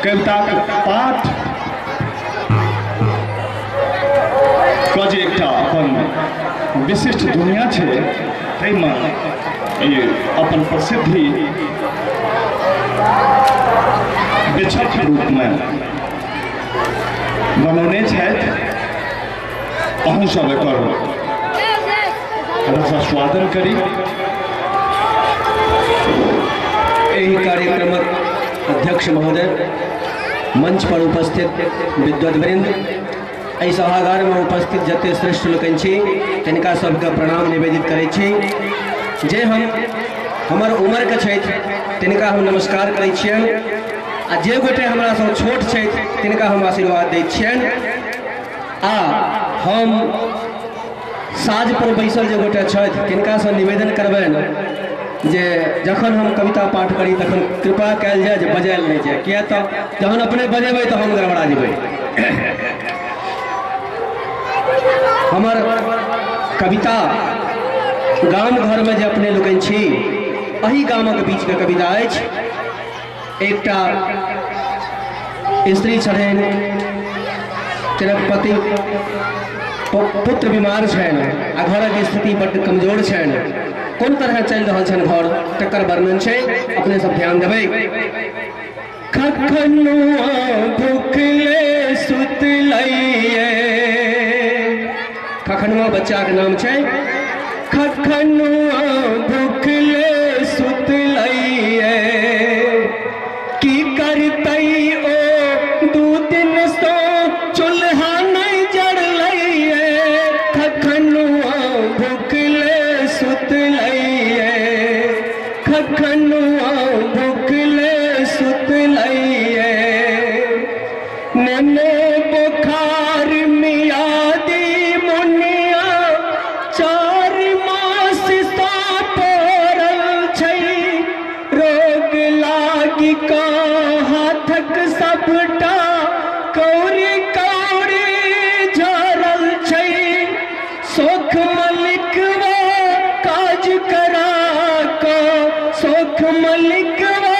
कविता पाठ का जे एकटा अपन विशिष्ट दुनिया है ताहिमे अपन प्रसिद्धि बेछक रूप में बनौने अहूँ सब एक स्वागत करी। कार्यक्रम अध्यक्ष महोदय, मंच पर उपस्थित विद्वद्वृंद, एहि सभागार में उपस्थित जते श्रेष्ठ लोकनि छी तिनका सबके प्रणाम निवेदित करै छी। जे हमर उम्र के छथि तिनका हम नमस्कार करै छियनि आ जे गोटे हमरा सब छोट छथि तिनका हम आशीर्वाद दै छियनि। आ हम साज पर बैसल जे गोटे छथि तिनका से निवेदन करबनि जे जखन हम कविता पाठ करी तखन कृपा कयल जाए जे बजायल नहीं जाए, किया तो जहन अपने बजेबै तो हम गड़बड़ा जेबै। हमर कविता गाम घर में जे अपने लोकनि छी एही गामक बीच के कविता अछि। एकटा स्त्री छथिन, तिनक पति पुत्र बीमार छनि आ घरक स्थिति बड्ड कमजोर छनि। कोन तरह चल रहा छन घर तकर वर्णन छै, अपने सब ध्यान देबै। कखनो भूखले सुतलैये, कखनो बच्चा के नाम छै। कखनो भूखले सुतलैये, की करतै ओ दू दिन सो चूल्हा नहीं जड़लैये। कखनो भूखले सुतलैये, कखनो भूखले सुतलैये। नने बुखार मियादी मुनिया 4 मास सा पड़ल छै। रोग लागी का हाथक सबटा कौड़ी कौड़ी झरल छै। सोख मलिकवा काज करा को, सोख मलिकवा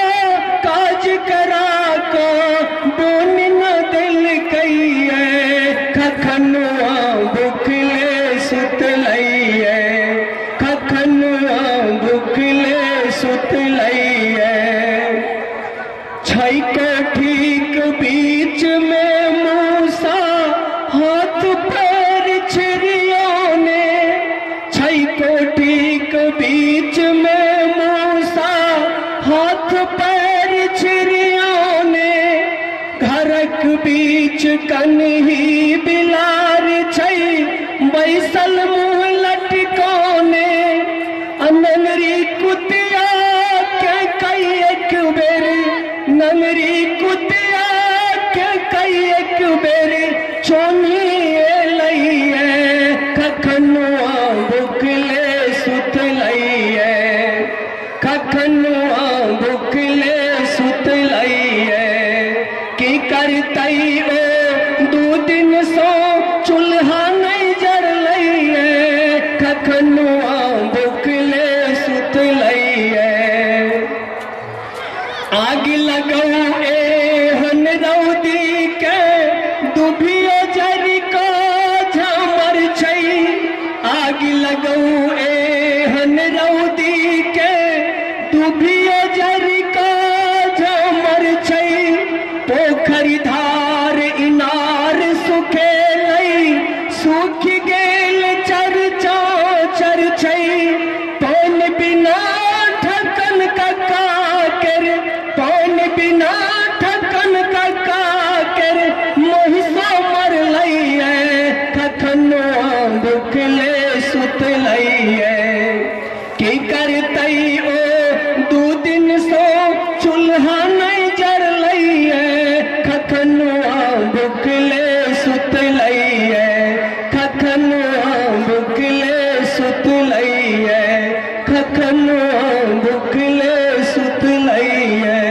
काज करा को बोन न दिल कहिए। कखनो भूखले सुतलैये, कखनो भूखले सुतलैये। छै कोठीक बीच में मूसा हाथ पैर छिरियोने। छै कोठीक बीच में मूसा हाथ पैर छिरियोने। घरक बीच कन्ही बिलार छै बैसल मुँह लटकोने। नंगरी कुतिया के कई एक बेर, नंगरी कुतिया के कई एक बेर चोनिए लैये। कखनो भूखले सुतलैये, कखनो भूखले सुतलैये। की करतै ओ दू दिन सो चूल्हा नहीं जड़लैये। कखनो भूखले सुतलैये। आग लगौ एहन रौदी के दुभियो जरि को झमर छै। आग लगौ एहन रौदी के दुभियो जरि को झमर छै। पोखरि धार इनार सुखेलै, सूख गेल चरचा चर छै। पान बिना ढक्कन कक्का कर, पान बिना ढक्कन कक्का कर महिषो मरलैये। कखनो भूखले सुतलैये, की करतै ओ दू दिन सो चूल्हा नहीं जड़लैये। कखनो भूखले सुतलैये, कखनो भूखले सुतलैये, कखनो भूखले सुतलैये।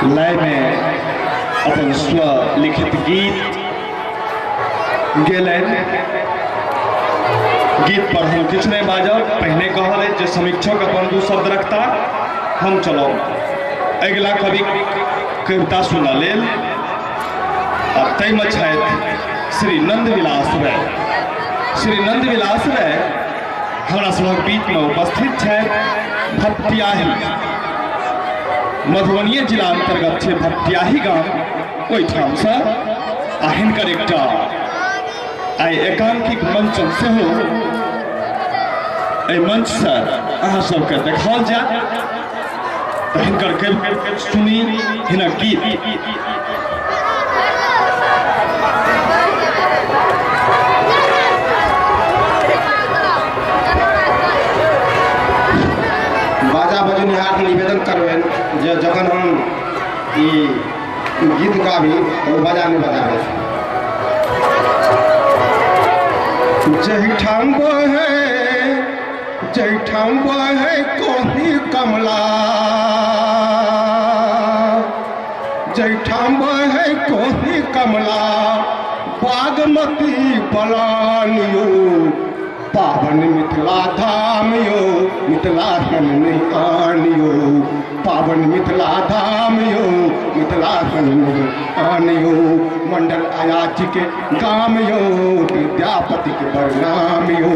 लय में अपन स्व लिखित गीत गेलन गीत पर हम किछ नहीं बाजब। पहले कहल है जे समीक्षक अपन दू शब्द रखता, हम चलो अगला कवि कविता सुना लेल। तय में श्री नंद विलास राय। श्री नंद विलास राय हमारा सबक बीच में उपस्थित है। भपटियाही मधुबनी जिला अंतर्गत है भपटियाही गाँव ओठाम से हिनकर एक आई एकांकिक मंचन से हो मंच से अहाँ सबके देखाल जाए तो हिनकर सुनी हिनक गीत। बाजा बजनिहार निवेदन करबेन जे जखन हम ई गीत गाबी तो बाजा नहीं बजाबे। जैठाम बहे कोही कमला, जैठाम बहे कोही कमला, बागमती बलानियो, पावन मिथिला धाम यो, मिथिला सन नहीं आनियो, पावन मिथिला धाम यो, मिथिला सन नहीं आनियो। मंडल अयाची के गाम यो, विद्यापति के बरनाम यो,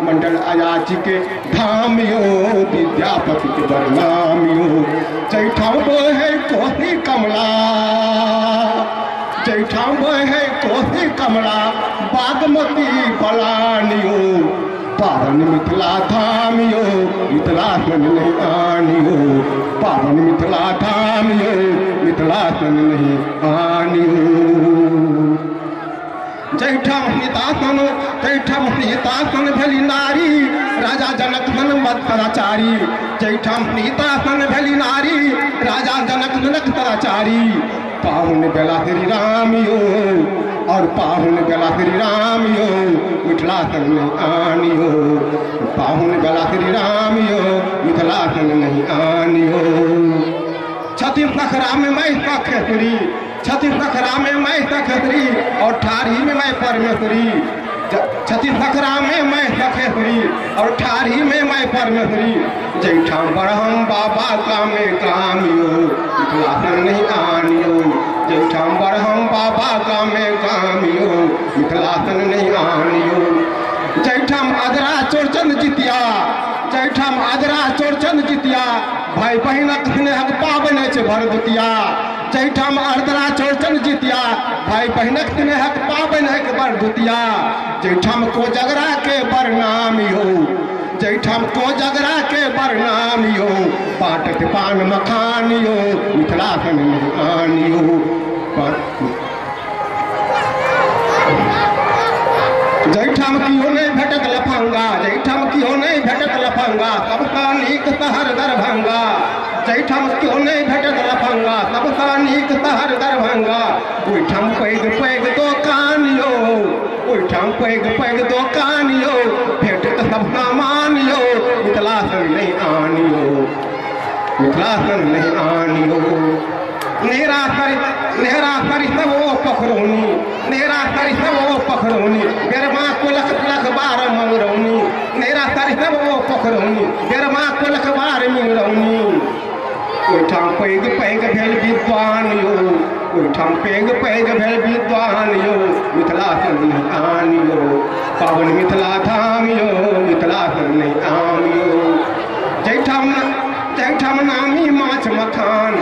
मंडल अयाची के धाम यो, विद्यापति के बरनाम यो। जैठाम बहे कोही कमला, जैठाम बहे कोही कमला, बागमती बलानियो, पावन मिथिला धाम यो, मिथिला सन नहीं आनियो, पावन मिथिला धाम यो, मिथिला सन नहीं आनियो। जैठाम सीतासन भेली नारी, राजा जनक सन मत्सराचारी, जैठाम सीतासन भेली नारी, राजा जनक तराचारी। पाहुन बेला श्री राम यो, और पाहुन बेला श्री राम यो, मिथिला सन नहीं आनियो, पाहुन बेला श्री राम यो, मिथिला सन नहीं आनियो। छठी सखरा में मैं सखेश्वरी, छठी सखरा में मैं सखेश्वरी, और ठारी में मैं परमेश्वरी। छठी सखरा में मैं सखेश्वरी, और ठारी में मैं परमेश्वरी। जैठाम बरहम बाबा कामे कामियो, मिथिला सन नहीं आनियो, जैठाम बरहम बाबा कामे कामियो, मिथिला सन नहीं आनियो। जैठाम अदरा चोरचंद जितिया, जैठाम अदरा चोरचंद जितिया, भाई बहिनक स्नेहक पाबन छै भरदुतिया। जैठाम अदरा चोरचंद जितिया, भाई बहिनक स्नेहक पाबन है भरदुतिया। जैठाम कोजगरा के बरनाम हो, जैठाम कोजगरा के बरनाम हो, पाटत पान मखान हो, मिथिला सन नहीं आनियो। जैठाम कियो नहीं भेटत लफंगा, जैठाम कियो नहीं भेटत लफंगा, सबका नीक शहर दरभंगा। जैठाम कियो नहीं भेटत लफंगा, सबका नीक शहर दरभंगा। ओहिठाम पैघ दोकान यो, ओहिठाम पैघ दोकान यो, भेटत सब सामान यो, मिथिला सन नहीं आनियो, मिथिला सन नहीं आनियो। नेरा सरी सब ओ पखरौनी, नेरा सरी सब ओ पखरौनी, बेरमा कुलख लख बार मंगरौनी। नेरा सरी सब ओ पखरौनी, बेरमा कुलख बार मंगरौनी। ओहिठाम पैघ भेल विद्वान यो, ओहिठाम पैघ भेल विद्वान यो, मिथिला सन नहीं आनियो, पावन मिथिला धाम यो, मिथिला सन नहीं आनियो। जैठाम नामी माछ मखान,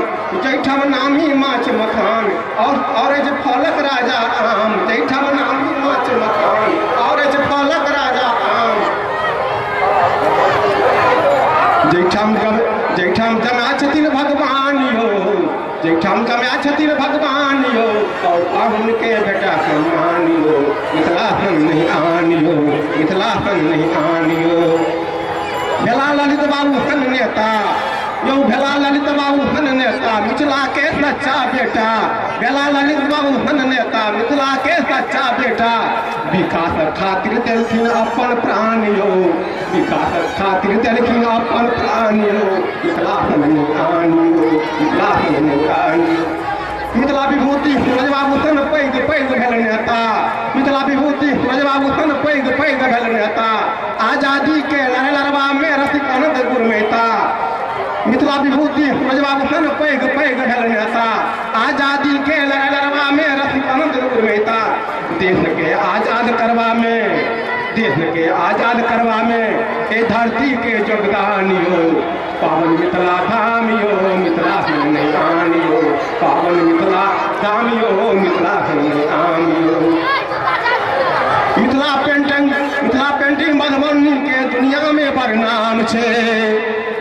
जैठाम नामी माछ मखान, और जे फलक राजा आम। जैठाम नामी माछ मखान, और जे फलक राजा आम। जैठाम जमा छथिन भगवान यो, जैठाम जमा छथिन भगवान यो, और पाहुन के बेटा सम्मान यो, मिथिला सन नहीं आनियो, मिथिला सन नहीं आनियो। भेला ललित बाबू सन नेता यो, भेला ललित बाबू सन नेता, मिथिला के सच्चा बेटा। भेला ललित बाबू सन नेता, मिथिला के सच्चा बेटा। विकास खातिर देलखिन अपन प्राण यो, विकास खातिर देलखिन अपन प्राण यो, मिथिला सन नहीं आनियो, मिथिला सन नहीं आनियो। मिथिला विभूति सूरजबाबू सन पैघ भेल नेता, मिथिला विभूति सूरजबाबू सन पैघ भेल नेता। आजादी के लड़े लड़वा में रसिक आनंद गुरमेता मिथिला विभूति रजवा भूषण पैघ पैघ ढल नेता आजादी के लड़े लड़वा में रसिक आनंद गुरमेता देश के आजाद करवा में देश के आजाद करवा में ए धरती के योगदानियो पावन मिथिला धामियो मिथिला नहीं आनियो पावन मिथिला धामियो मिथिला नहीं आनियो मिथिला पेंटिंग मधुबनी के दुनिया में बदनाम छे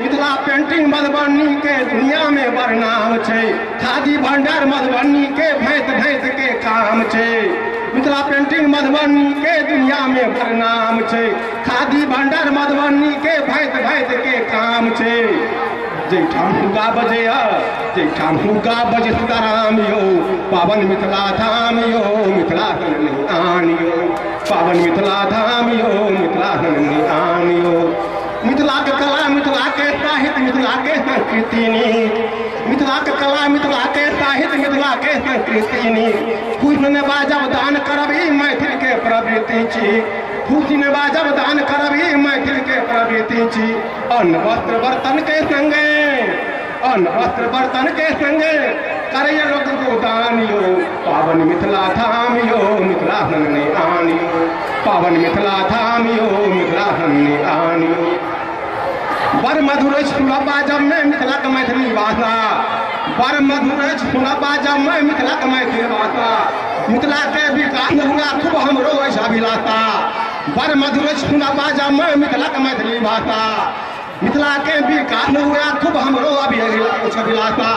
मिथिला पेंटिंग मधुबनी के दुनिया में बदनाम छे खादी भंडार मधुबनी के भैंस भैंस के काम छे मिथिला पेंटिंग मधुबनी के दुनिया में बदनाम छे खादी भंडार मधुबनी के भैंस भैंस के काम छे जैठाम हुक्का बजे जैठाम हुक्का बजे सीताराम यो पावन मिथिला धाम यो मिथिला नहीं आनियो पावन मिथिला धाम यो मिथिला नहीं आनियो मिथिला के कला मिथिला के साहित्य मिथिला के संस्कृति मिथिला के कला मिथिला के साहित्य मिथिला के संस्कृति खुशी ने बाजब दान करबी मैथिल के प्रवृत्ति छी खुशी ने बाजब दान करबी मैथिल के प्रवृत्ति छी अन्न वस्त्र बर्तन के संगे अन्न वस्त्र बर्तन के संगे करैया लोग दान यो पावन मिथिला धाम यो मिथिला नहीं आनियो पावन मिथिला धाम यो मिथिला नहीं आनियो बड़ मधुर सुना बाजब में मिथिला के मैथिली भाषा बड़ मधुर सुना बाजब में मिथिला के मैथिली भाषा मिथिला के विकास हुआ खूब हमरो ऐसा अभिलाषा बड़ मधुर सुना बाजब में मिथिला के मैथिली भाषा मिथिला के विकास हुआ खूब हमरो अभिलाषा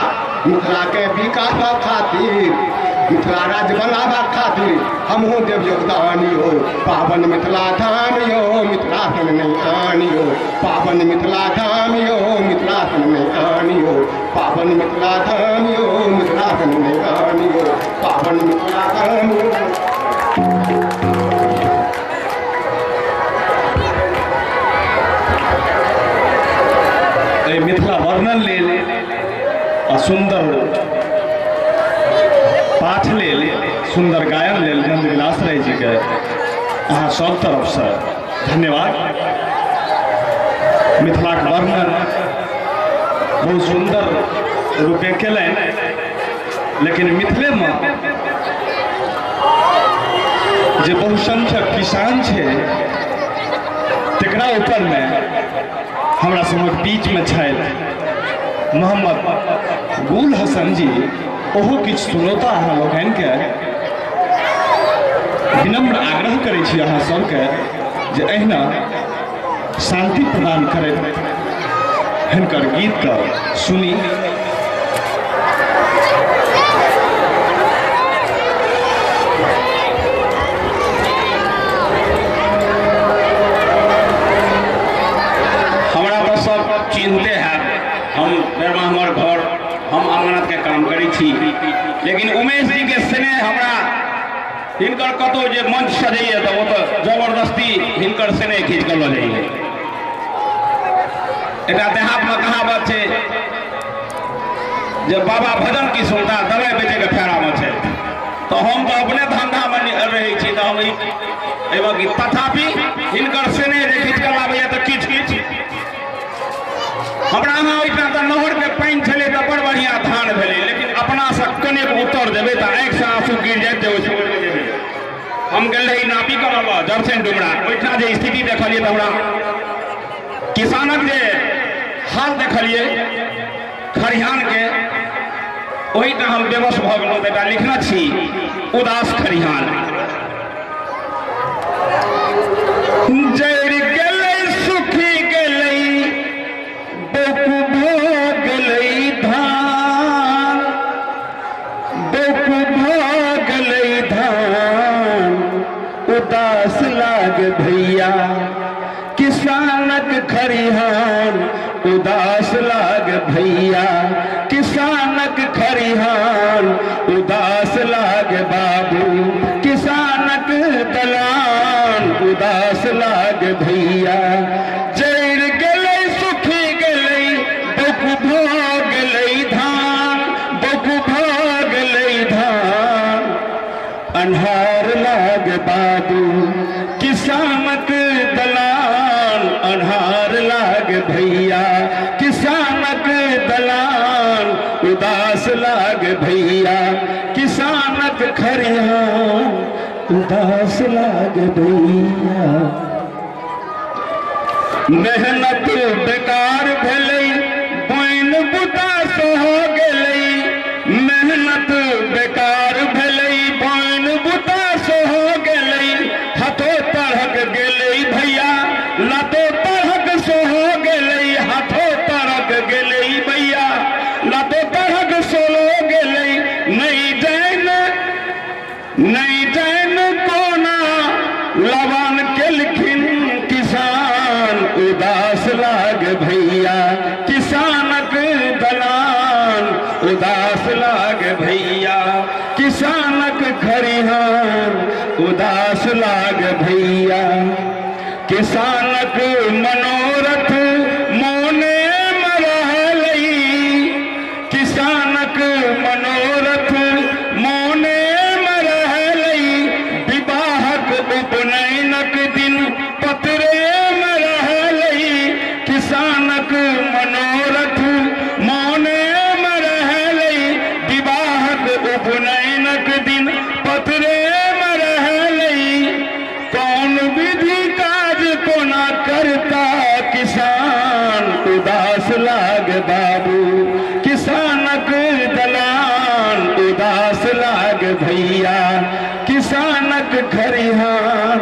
मिथिला के विकास खातिर मिथिला राज्य बनावा खातिर हमहू देव योगदान हो पावन मिथिला धाम यो मिथिला नहीं आनियो पावन मिथिला धाम यो मिथिला नहीं आनियो पावन मिथिला धाम यो मिथिला नहीं आनियो पावन मिथिला धाम मिथिला वर्णन लेल आ सुंदर पाठ लेल सुंदर गायन लेल नंद विलास राय जी के अहाँ सब तरफ से धन्यवाद। मिथिला के वर्णन बहुत सुंदर रूपे केलन लेकिन मिथिले में जे बहुसंख्यक किसान छे तकरा ऊपर में हमरा सबक बीच में छथि मोहम्मद गुल हसन जी ओहो किछु सुनौता अहाँ लोकनि के विनम्र आग्रह करै छी अहाँ सबके जे अहिना शांति प्रदान करैत हिनकर गीत के सुनी। चिन्हते हैं हम हमार घर हम अमानत के काम करी छी लेकिन उमेश जी के स्नेह हमरा हिनकर कतो जे मंच सजैए तो वो तो जबरदस्ती हिनकर स्नेह खींच कर लो जाइए। एक देहात में कहावत है जब बाबा भजन की सुनता दवाई बेचे के फेरा में छे तो हम तो अपने धंधा में रही छी तो हम तथापि हिनकर स्नेह जे खींच कर लाबैया तो किछ किछ हमरा अहाँ ओहिठाम तऽ नहर के पानि छलै तऽ बड़ बढ़िया धान भेलै लेकिन अपना से कने उत्तर देबै तऽ आँखि से आंसू गिर जायत जे ओहि समय देबै। हम गेल रही नापी करब जरसेन डुमरा ओहिठाम जे स्थिति देखलियै तऽ हमरा किसानक जे हाल देखलियै खरिहान के ओहिठाम हम बेबस भऽ गेलहुँ तऽ एकटा लिखने छी उदास खरिहान जड़ि गेलै सुखी गेलै बेकु भऽ गेलै धान बेकु भऽ गेलै धान उदास लाग भैया किसानक खरिहान उदास लाग भैया किसानक खरिहान उदास लाग बाबू किसानक दलान उदास लाग भैया जड़ि गेलै सुखी गेलै बेकु भऽ गेलै धान बेकु भऽ गेलै धान अन्हार लाग बाबू किसानक दलान उदास लागे भैया। मेहनत बेकार भेलै पाइन बुतास हो गेलै, मेहनत बेकार भेलै पाइन बुतास हो गेलै, हाथो तरहक गेलै भैया लातो तरहक सो हो गेलै, हाथो तरहक गेलै भैया लातो तरहक सो हो गेलै। नहीं जान कोना लवन केलखिन किसान, उदास लाग भैया किसानक दलान, उदास लाग भैया किसानक खरिहान, उदास लाग भैया। किसानक मनोरथ मोने मरहलै, किसानक मनोरथ मोने मरहलै, विवाहक उपनयनक दिन पतरे मरहलै, किसानक मनोरथ मोने मरहलै, विवाहक उपनयनक दिन पतरे मरहलै। कौन विधि काज कोना करता किसान, उदास लाग बाबू किसानक दलान, उदास लाग भैया किसानक खरिहान,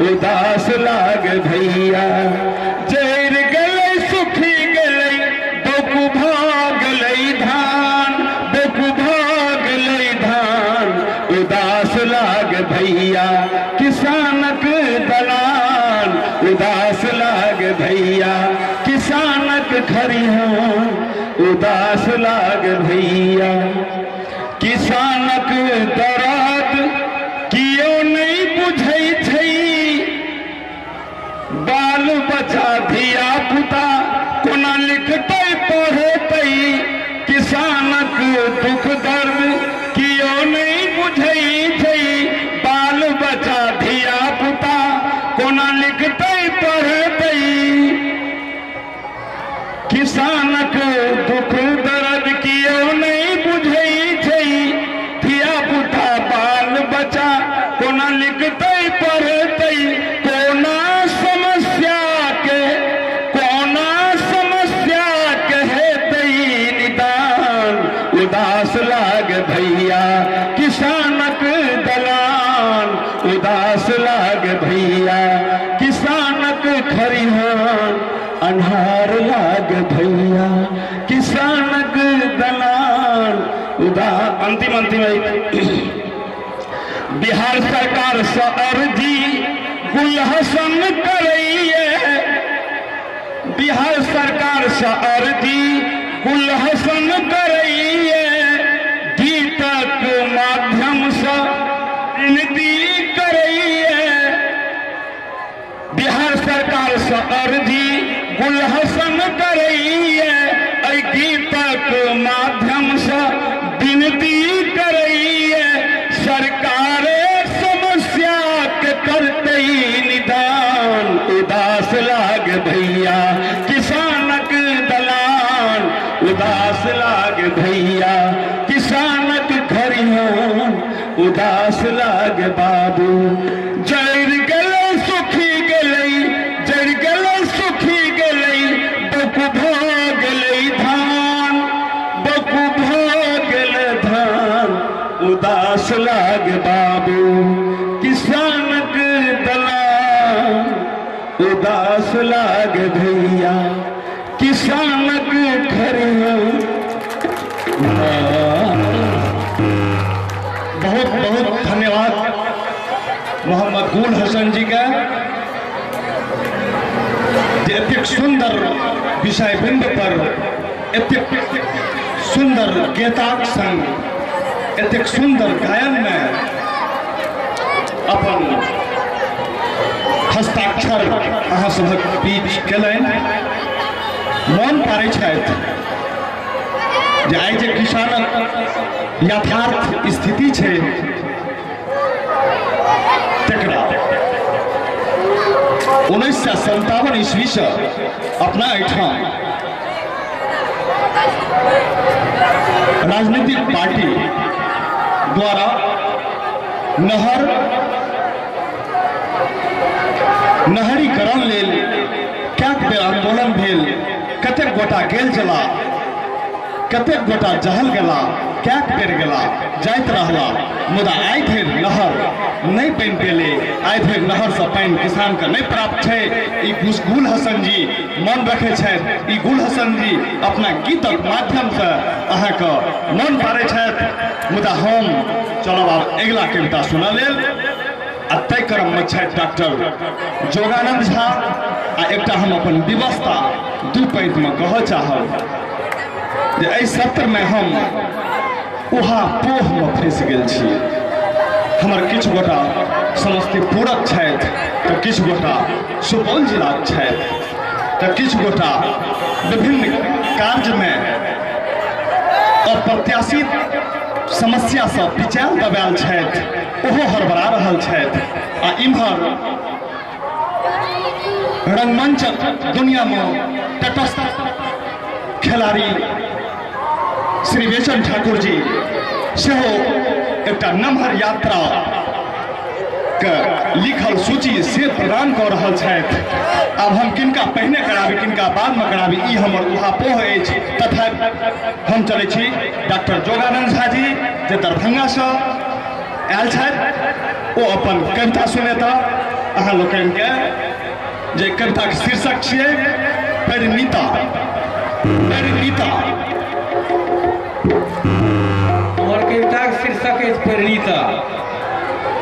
उदास लाग भैया। जर गलै सुखी गलै बोकु भाग लै धान, बोकु भाग लै धान, उदास लाग भैया किसानक दलान, उदास लाग भैया किसानक खरिहान, उदास लाग भैया। किसानक दर्द कियो नहीं बुझै छै, बाल बच्चा धिया पुता कोना लिखतै पढ़तै, किसानक दुख दर्द कियो नहीं बुझै छै, बाल बच्चा धिया पुता कोना लिखतै पढ़तै। किसानक दुख दर्द कियो नहीं बुझै छै, धिया पुता बाल बच्चा कोना लिखतै पढ़तै। कोना समस्या के हेतै निदान, उदास लाग भैया किसानक दलान, उदास लाग भैया किसानक खरिहान, अन्हार लाग भैया किसानक दलान। अंतिम बिहार सरकार से अर्जी गुलहसन करैये, बिहार सरकार से अर्जी गुलहसन करैये, गीतक माध्यम से विनती करैये। बिहार सरकार से अर्जी गुलहसन करैये, एहि गीतक माध्यम से विनती करैये। सरकारे समस्या के करतै निदान, उदास लाग भैया किसानक दलान, उदास लाग भैया किसानक खरिहान, उदास लाग बाबू। जर गेलै सुखी गेलै, जर गेलै सुखी गेलै, बोकु भऽ गेलै धान, बोकु भऽ गेलै धान, उदास लाग बाबू किसानक दलान, उदास लाग भैया किसानक खरिहान। बहुत बहुत धन्यवाद मोहम्मद गुल हसन जी का, एतेक सुंदर विषय बिंद पर एतेक सुंदर गीताक संग एतेक सुंदर गायन में अपन हस्ताक्षर अहाँ सभक बीच केलनि। मन पारै छथि जे आइ जे किसानक यथार्थ स्थिति छै तकरा 1957 ईस्वी से अपना एहिठाम राजनीतिक पार्टी द्वारा नहर नहरीकरण लेल कएक बेर आंदोलन भेल, कतेक गोटा गेल चला, कतेक गोटा जहल गेला, कएक बेर गेला, जाइत रहला, मुदा आइ धरि नहर नहीं पानि पेले, आइ धरि नहर से पानि किसान के नहीं प्राप्त है। ई गुल हसन जी मन रखे छथि, ई गुल हसन जी अपना गीतक माध्यम से अहाँ के मन पारे छथि। मुदा हम चलब आब अगिला कविता सुना लेल। आ तय क्रम में छथि डॉक्टर जोगानंद झा। आ एकटा हम अपन व्यवस्था दू पंक्ति में कह चाहब जे एहि सत्र में हम उहा पोह में फंसि गेल छी। हमर किछु गोटा समस्तीपुरक छथि तऽ किछु गोटा सुपौल जिलाक छथि तऽ किछु गोटा विभिन्न कार्य में अप्रत्याशित समस्या से पिचायल दबायल छथि, ओहो हड़बड़ा रहल छथि। आ इम्हर रंगमंचक दुनिया में तटस्थ खिलाड़ी श्री बेचन ठाकुर जी सेहो एकटा नमहर यात्रा के लिखल सूची से प्रदान कर रहल छथि। अब हम किनका पहने कराबी किनका बाद में कराबी ई हमर उहापोह अछि। तथा हम चले छी डॉक्टर जोगानंद झा जी जे दरभंगा से आयल छथि, ओ अपन कविता सुनेता। अहाँ लोकनि के जे कविता के शीर्षक छियै परिणीता। परिणीता हमर कविता के शीर्षक अछि परिणीता।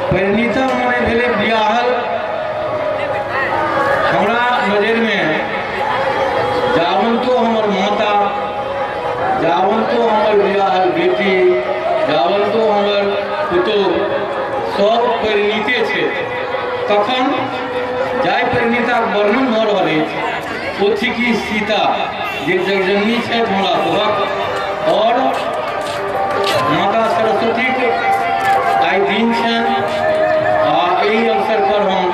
परिणीता मने भेलै बियाहल। हमरा नजर में जावंतो हमर माता, जावंतो हमर बियाहल बेटी, जावंतो हमर पुतोह सब परिणीते छै। तखन जाहि परिणीता के वर्णन भऽ रहल अछि ओ थिकी सीता जे जगजननी छथि हमरा सभक। और माता सरस्वती के आइ दिन छनि आ एहि अवसर पर हम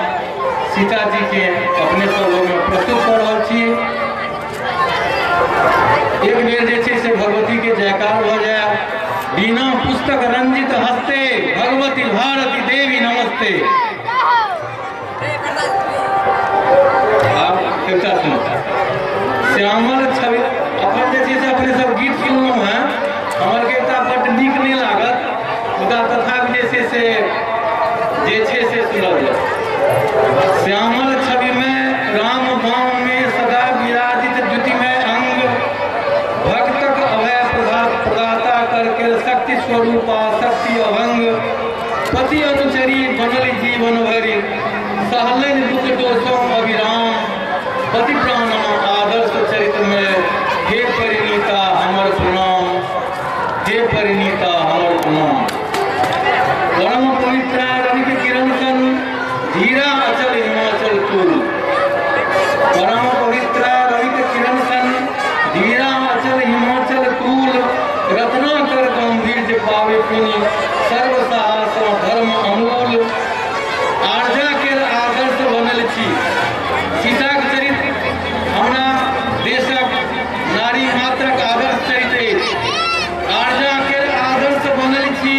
सीता जी के अपने सब में प्रस्तुत कर रहल छी। एक बेर जे छै से भगवती के जयकार भऽ जाय। बिना पुस्तक रंजित हस्ते भगवती भारती देवी नमस्ते। कविता सुनो। श्यामल छवि अपन जे छै से अपने सब गीत सुनलहुँ हैं। हमर कविता बड्ड नीक नहीं लागत, मुदा तथापि जे छै से सुनल जाय। श्यामल छवि में राम बाम में सदा विराजित द्युति में अंग, भक्तक अभय प्रदाता करके शक्ति स्वरूपा शक्ति अभंग, पति अनुचरी बनल जीवन भरि, सहलन दुख दोषों अविराम, पति प्राण आदर्श चरित्र में हे परिणीता हमर प्रणाम, हे परिणीता हमर प्रणाम। परम पवित्र रवि किरण सन धीरा अचल हिमाचल कुल। परम पवित्र रवि किरण सन धीरा अचल हिमाचल कुल, रत्नाकर गंभीर पावे पुनि सर्व साहस धर्म अमूल। आर्जा के आदर्श बनल छी। सीता के चरित्र हमरा देशक नारी मात्रक आदर्श चरित्र अछि। आर्जा के आदर्श बनल छी।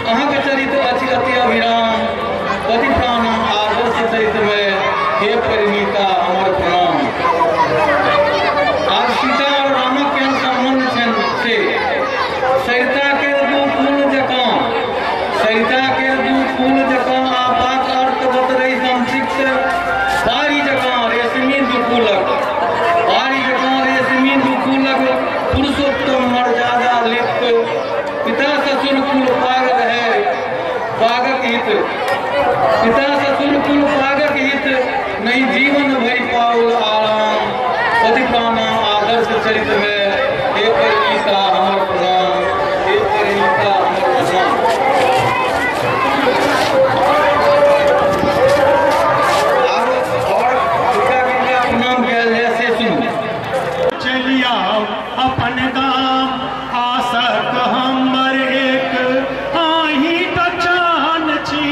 अहाँ के चरित्र अछि अति अविराम, पति प्राण आदर्श चरित्र में हे परिणीता हमर प्रणाम। आज सीता और रामक केहन संबंध छनि से सरिता के दू फूल जकाँ, सरिता के दू फूल जकाँ आपात अर्थ बतरई संसिक्त, पारी जकाँ रेशमी दुकूलक, पारी जकाँ रेशमी दुकूलक, पुरुषोत्तम मर्यादा लिप्त, पिता ससुर कुल पाग रहे पागक हित, पिता ससुर कुल पागक हित, नहीं जीवन भई पाउल आराम, पति प्राण आदर्श चरित्र में हे परिणीता हमर प्रणाम, हे परिणीता हमर प्रणाम। चलिया अपन गाम आसक हमर एक आही तो चाहन छी,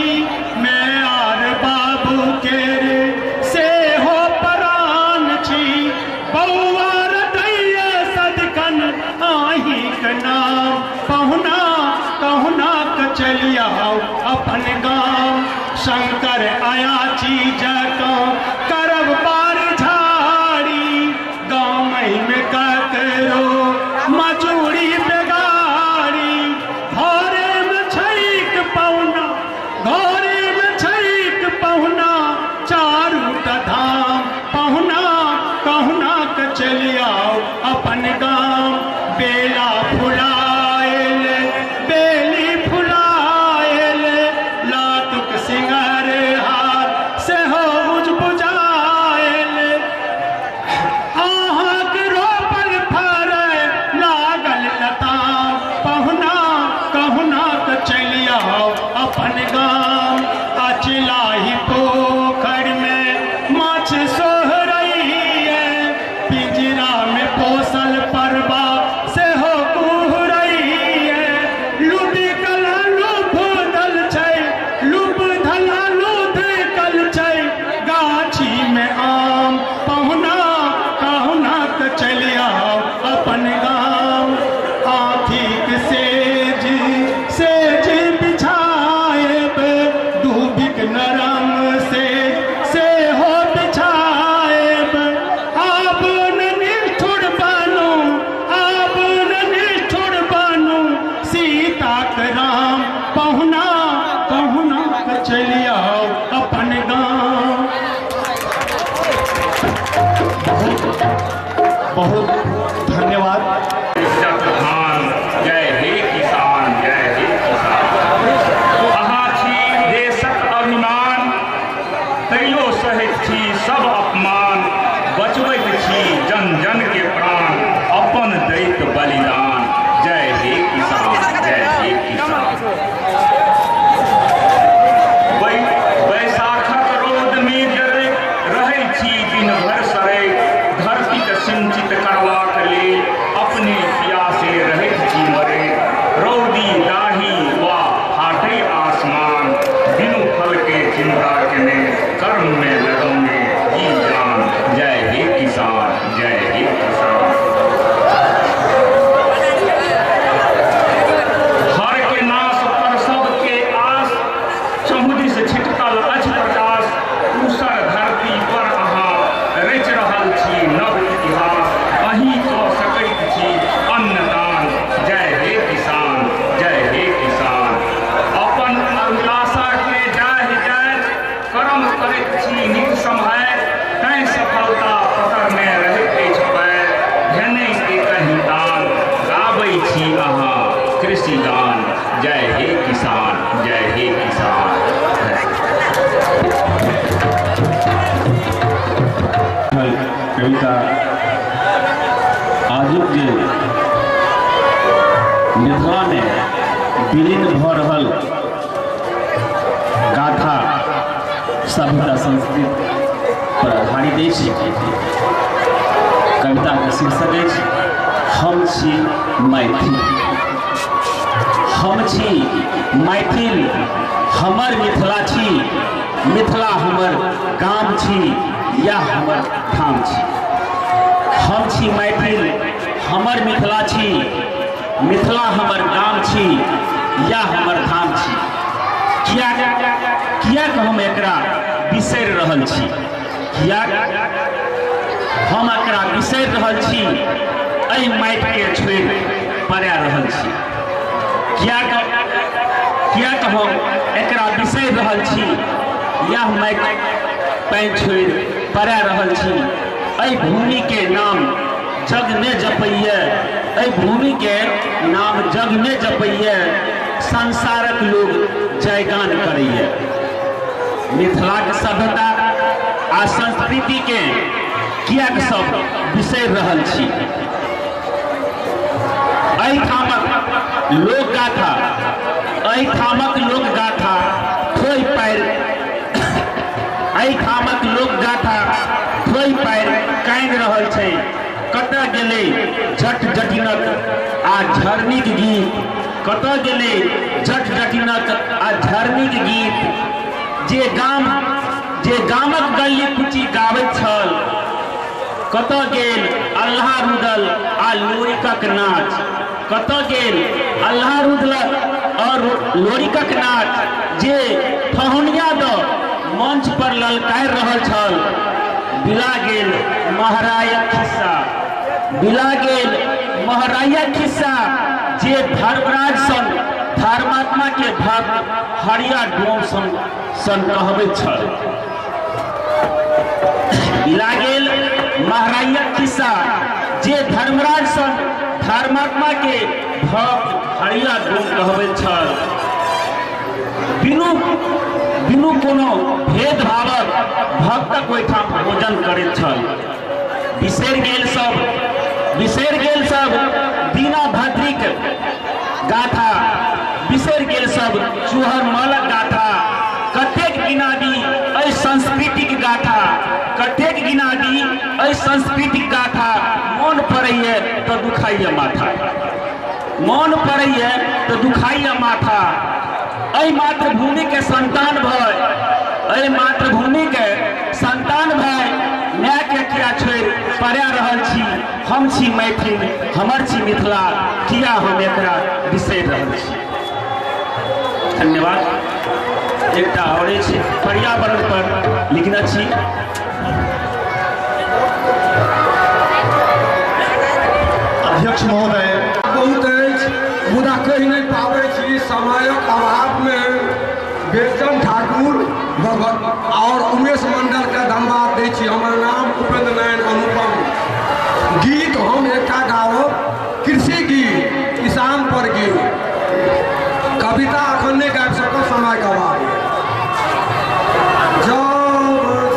मैं आर बाबू के से हो चलिया अपन गाम बेला फुलाएल बेली फुलाएल लातुक सिंगार हार से हो बुझ बुझाएल आहक रोपल फरे लागल लता पहुना कहुना क चलिया अपन गाम अचलाही पोखर में माछ सोह रही है पिंजरा में पोसल परबा से हो कुह रही है लुबी कला लुभ दल छै लुभ धला लुध कल छै गाछी में आम पहुना कहुना क चलिया अपन गाम आँखिक सेज सेज बिछाएब दूबिक नरम से हो बिछाएब आब न निष्ठुर बनू आब न निष्ठुर बनू सीता के राम पहुना कहुना क चलिया अपन गाँव। बहुत धन्यवाद। धान जय हे किसान जय हे किसान अहाँ छी देशक अभिमान तैयो सहैत छी सब अपमान बचबैत छी जन जन के प्राण अपन दैत बलिदान जय हे किसान जय हे किसान। बैसाखक रौद में जरे रहै छी दिन भर सरै धरती के सिंचित करबाक लेल अपने प्यासे रहैत छी मरे रौदी दाही वा फाटे आसमान बिनु फल के चिंता केने कर्म में लगौने जी जान जय हे किसान जय हे किसान। हर के नाश पर सबके आस चहुदिस छिटकल अछि प्रकाश उसर धरती पर अहाँ रचि रहल छी नव इतिहास अहीं कऽ सकैत छी अन्नदान जय हे किसान जय हे किसान। अपन अभिलाषा के जाहि जाय कर्म करैत छी नित सम्हारि तैं सफलता पकड़ में रहैत अछि पैर धेने एकहि दान गाबै छी अहाँ कृषि गान जय हे किसान जय हे किसान। कविता आजुक जे मिथिला में विलीन भ रहल गाथा सभ्यता संस्कृति पर आधारित अछि। कविता के शीर्षक अछि हम छी मैथिल। हम छी मैथिल हमर मिथिला छी मिथिला हमर गाम छी या हमर धाम छी। हम छी मैथिल हमर मिथिला छी मिथिला हमर गाम छी या हमर धाम छी। कियाक हम एकरा बिसरि रहल छी कियाक हम एकरा बिसरि रहल छी एहि माटि के छोड़ि पड़ा रहल छी। कियाक हम एकरा बिसरि रहल छी या माटि पानि छोड़ि पड़ा रहल छी। एहि भूमि के नाम जग में जपैया एहि भूमि के नाम जग में जपैया संसारक लोग जयगान करैया। मिथिला के सभ्यता आ संस्कृति के कियाक सब बिसरि रहल छी। एहिठामक लोकगाथा एहिठामक लोकगाथा ठोइ पारि एहिठामक लोकगाथा ठोइ पारि कांदि रहल छै। कतऽ गेलै जट जटिनक आ झरनीक गीत कतऽ गेलै जट जटिनक आ झरनीक गीत जे गामक गली कुची गाबैत छल। कतऽ गेल अल्लाह रुदल आ लोरिकक नाच कतऽ गेल अल्लाह रुदल और लोरिकक नाच जे ठहुनिया दऽ मंच पर ललकारि रहल छल। बिला गेल महारायक खिस्सा बिला गेल महारायक खिस्सा जे धर्मराज सन धर्मात्मा के भक्त हरिया डोम सन कहबैत छल। बिला गेल महारायक खिस्सा धर्मराज सन धर्मात्मा के भक्त हरिया गुण कहबैत छल। बिनु कोनो भेदभावक भक्तक ओहिठाम भोजन करैत छल। बिसरि गेल सब दीना भद्रिक गाथा, बिसरि गेल सब चूहर मलक गाथा, कतेक गिनादी एहि संस्कृतिक गाथा, कतेक गिनादी एहि संस्कृतिक गाथा। मोन पड़ैए तऽ दुखाइए माथा, मोन पड़ैए तऽ दुखाइए माथा। एहि मातृभूमि के संतान भय, एहि मातृभूमि के संतान भय माय के किया छोड़ि पड़ा रहल छी। हम छी मैथिल, हमर छी मिथिला, किया हम एकरा बिसरि रहल छी। धन्यवाद। एकटा और छै पर्यावरण पर लिखने छी। अध्यक्ष महोदय, बहुत अछि मुदा कहि नहीं पाबै छी, समयक अभाव में बेचन ठाकुर और उमेश मंडल के धन्यवाद दै छी। हमर नाम उपेंद्र नारायण अनुपम। गीत हम एकटा गावब, कृषि गीत, किसान पर गीत। कविता अखन नहीं गाबि सकब, समय के अभाव। जब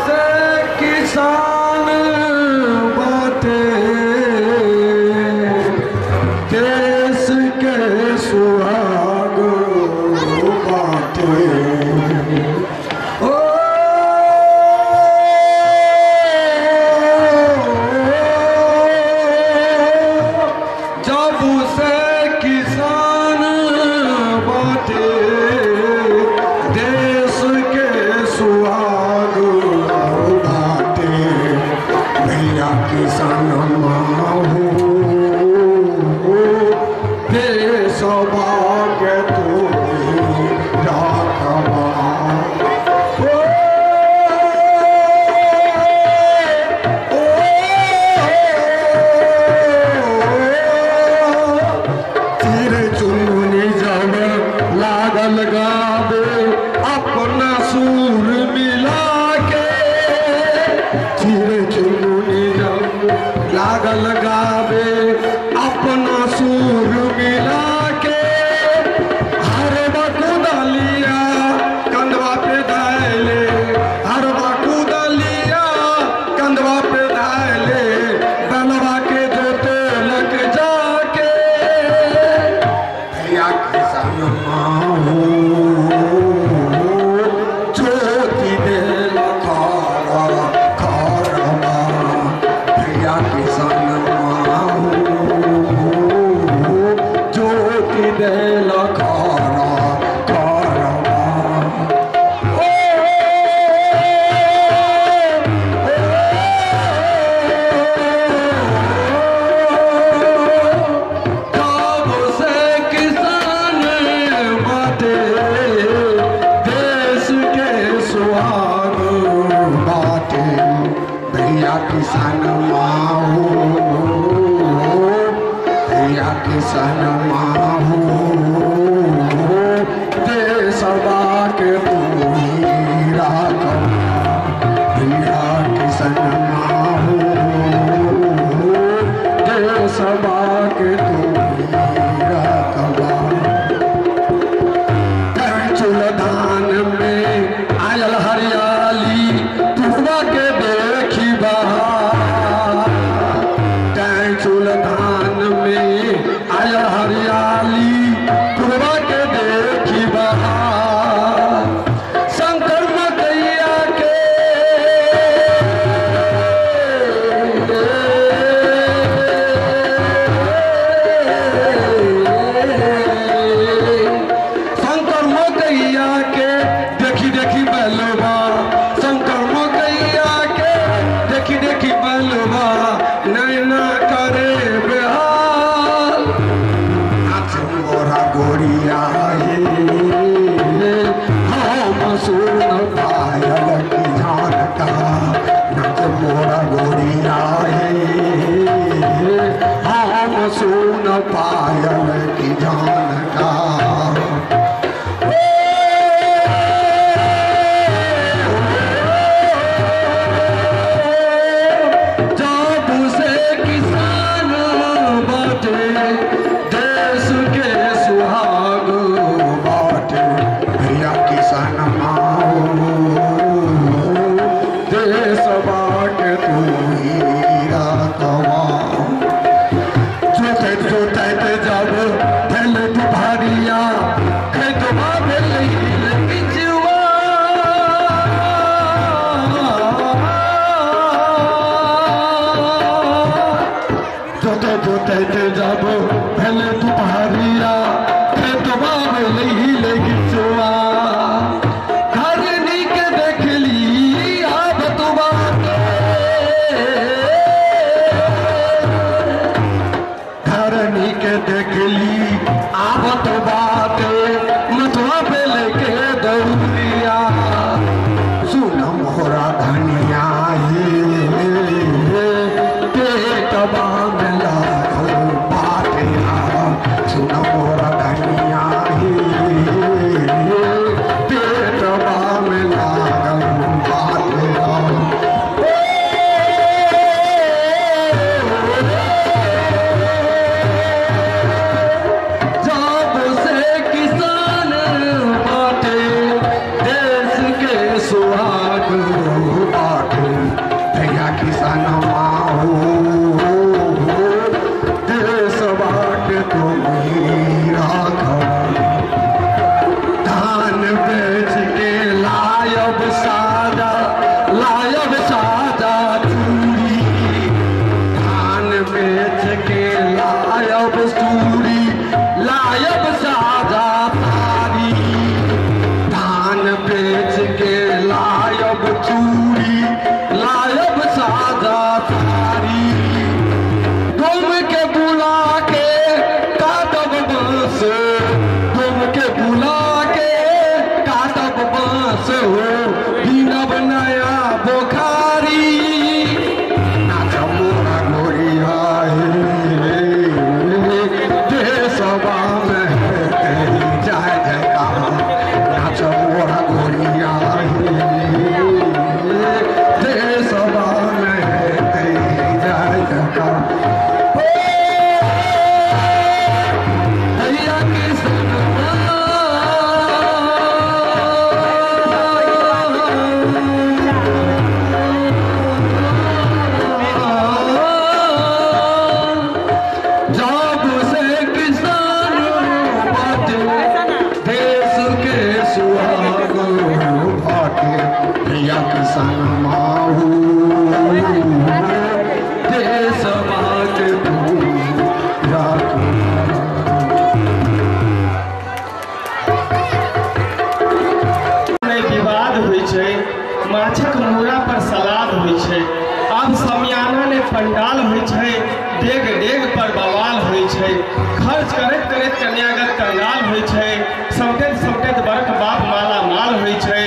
से किसान बाटे देश के सुहाग बाटे, जब से किसान बाटे देश के सुहाग बाटे, भैया किसान माहू देश के तो राखबा। लागल गावे अपना सुर मिला के, चिरे चुनमुनी जब लागल गावे अपना सुर मिला के, हर बाकू दलिया कंधवा पे धायले, हर बाकू दलिया कंधवा पे धायले, बलवा के जोते लग जाके, भैया किसान माहू ज्योति देल खारा खारबा, भैया किसान माहू ज्योति देल खारा खारबा। कब से किसान बाटे देश के सुहाग बाटे, भैया किसान माहू, भैया किसान माहू देश के पूरा भैया किसान माहू देश के पूरा कबा। चुल धान में आयल हरियाली तुहरा के देखी बहार, चुल धान में आयल हरियाली देखली आवत बाटे मथवा पे लेके दौड़िया सुन मोरा धनिया पेटवा में लागल बाटे सुन मोरा धनिया पेटवा में लागल बाटे माछक मूड़ा पर सलाद होइ छै। अब समियाना ने पंडाल होइ छै, डेग डेग पर बवाल होइ छै। खर्च करैत करैत कन्यागत कंगाल होइ छै, सौटैत सौटैत बरक बाप माला माल होइ छै।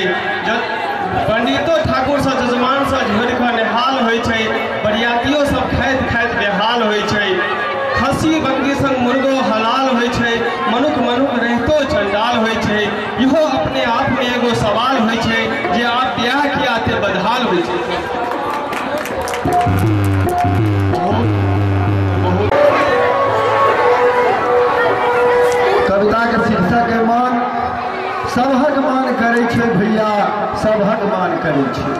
पंडितो ठाकुर सँ जजमान सँ झोरि कऽ निहाल होइ छै, बरियातियो सब खाइत खाइत बेहाल होइ छै। खस्सी बकरी संग मुर्गो हलाल होइ छै, मनुख मनुख रहितो चंडाल होइ छै। इहो अपने आप में एगो सवाल होइ छै जे आप ब्याह किया ते बदहाल होइ छै। कविता के शीर्षक है मान, सबहक मान करे छे भैया, सबहक मान करे छे,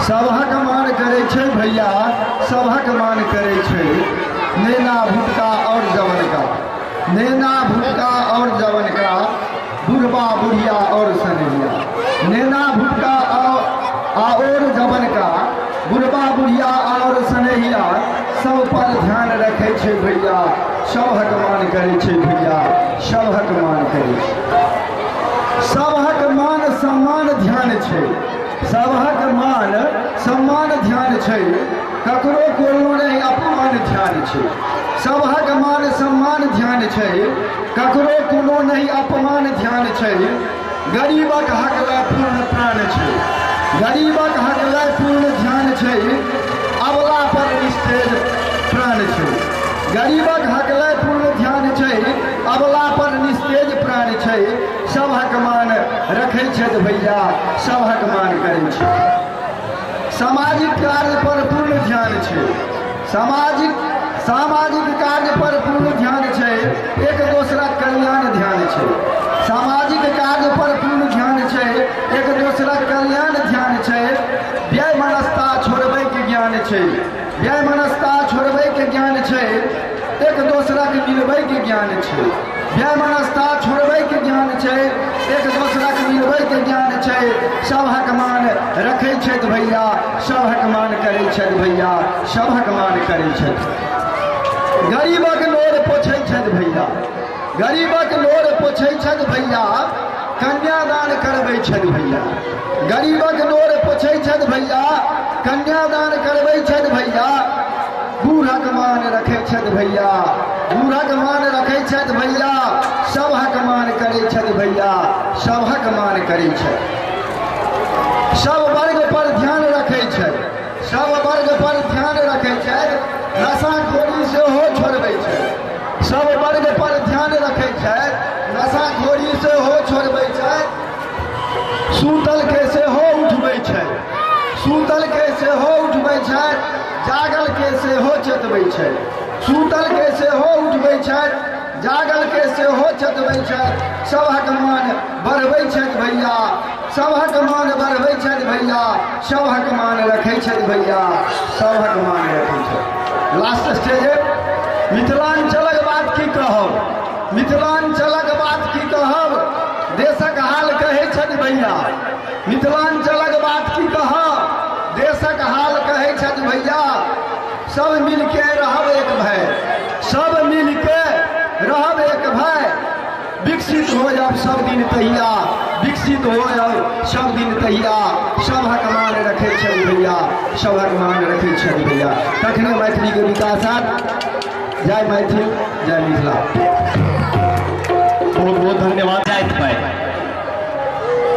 सबहक मान करे छे भैया, सबहक मान करे छे। नैना भुटका और जवन का, नैना भुटका और जवन का, बुढ़बा बुढ़िया और सनैया। नैना भुटका और जवन का, बुढ़बा बुढ़िया और सनैया, सब पर ध्यान रखे छे भैया, सबहक मान करे छे भैया, सबहक मान करे छे। सबहक मान सम्मान ध्यान छे, सबहक मान सम्मान ध्यान छे, ककरो कोनो नहीं अपमान ध्यान छे। सबहक मान सम्मान ध्यान छे, ककरो कोनो नहीं अपमान ध्यान छे। गरीबक हक ला पूर्ण प्राण छे, गरीबक हक ला पूर्ण ध्यान छे, अबला पर निस्तेज प्राण छे। गरीबक हक ला पूर्ण ध्यान छे, अबला पर निस्तेज प्राण छे। सबहक मान रखे छे भैया, सबहक मान करे छे। सामाजिक कार्य पर पूर्ण ध्यान छे, सामाजिक कार्य पर पूर्ण ध्यान छे, एक दूसरा कल्याण ध्यान छे। सामाजिक कार्य पर पूर्ण ध्यान छे, एक दूसरा कल्याण ध्यान छे। व्यय मनस्ता छोड़बै के ज्ञान छे, व्यय मनस्ता छोड़बै के ज्ञान छे, एक दूसरा के मिलबै के ज्ञान छे। व्यय मनस्ता छोड़बै के ज्ञान छे, एक दूसरा के मिलबै के ज्ञान छे। सबहक मान रखे छे भैया, सबहक मान करे छे भैया, सबहक मान करे छे। गरीबक लोर पोछे छे भैया, गरीबक लोर पोछे छे भैया, कन्यादान करबै छे भैया। गरीबक लोर पोछे छे भैया, कन्यादान करबै छे भैया। बूढ़क मान रखे छथि भैया, बूढ़क मान रखे छथि भैया, सभक मान करे छथि भैया, सभक मान करे छथि। सब वर्ग पर ध्यान रखे छथि, सब वर्ग पर ध्यान रखे छथि, नशाखोरी सेहो छोड़बै छथि। सब वर्ग पर ध्यान रखे छथि, नशाखोरी सेहो छोड़बै छथि। सूतल के सेहो उठबै छथि, सूतल के सेहो उठबै छथि, जागल के सेहो चेतबै छथि। सूतल के सेहो उठबै छथि, जागल के सेहो चेतबै छथि। सभक मान बढ़बै छथि भैया, सभक मान बढ़बै छथि भैया, सभक मान रखै छथि भैया, सभक मान रखै छथि। लास्ट स्टेज मिथिलांचलक बात की कहब, मिथिलांचलक बात की कहब, देशक हाल कहै छथि भैया, मिथिलांचलक बात की कहब, देशक हाल कहै छथि भैया। सब मिलके रहब एक भय, सब मिलके रहब एक भय, विकसित हो जाब सब दिन तहिया, विकसित हो जाब सब दिन तहिया। सभक मान रखे छथि भैया, सभक मान रखे छथि भैया, तखने मैथिली के विकास हैत। जय मैथिल, जय मिथिला। बहुत बहुत धन्यवाद। जाइत पाइ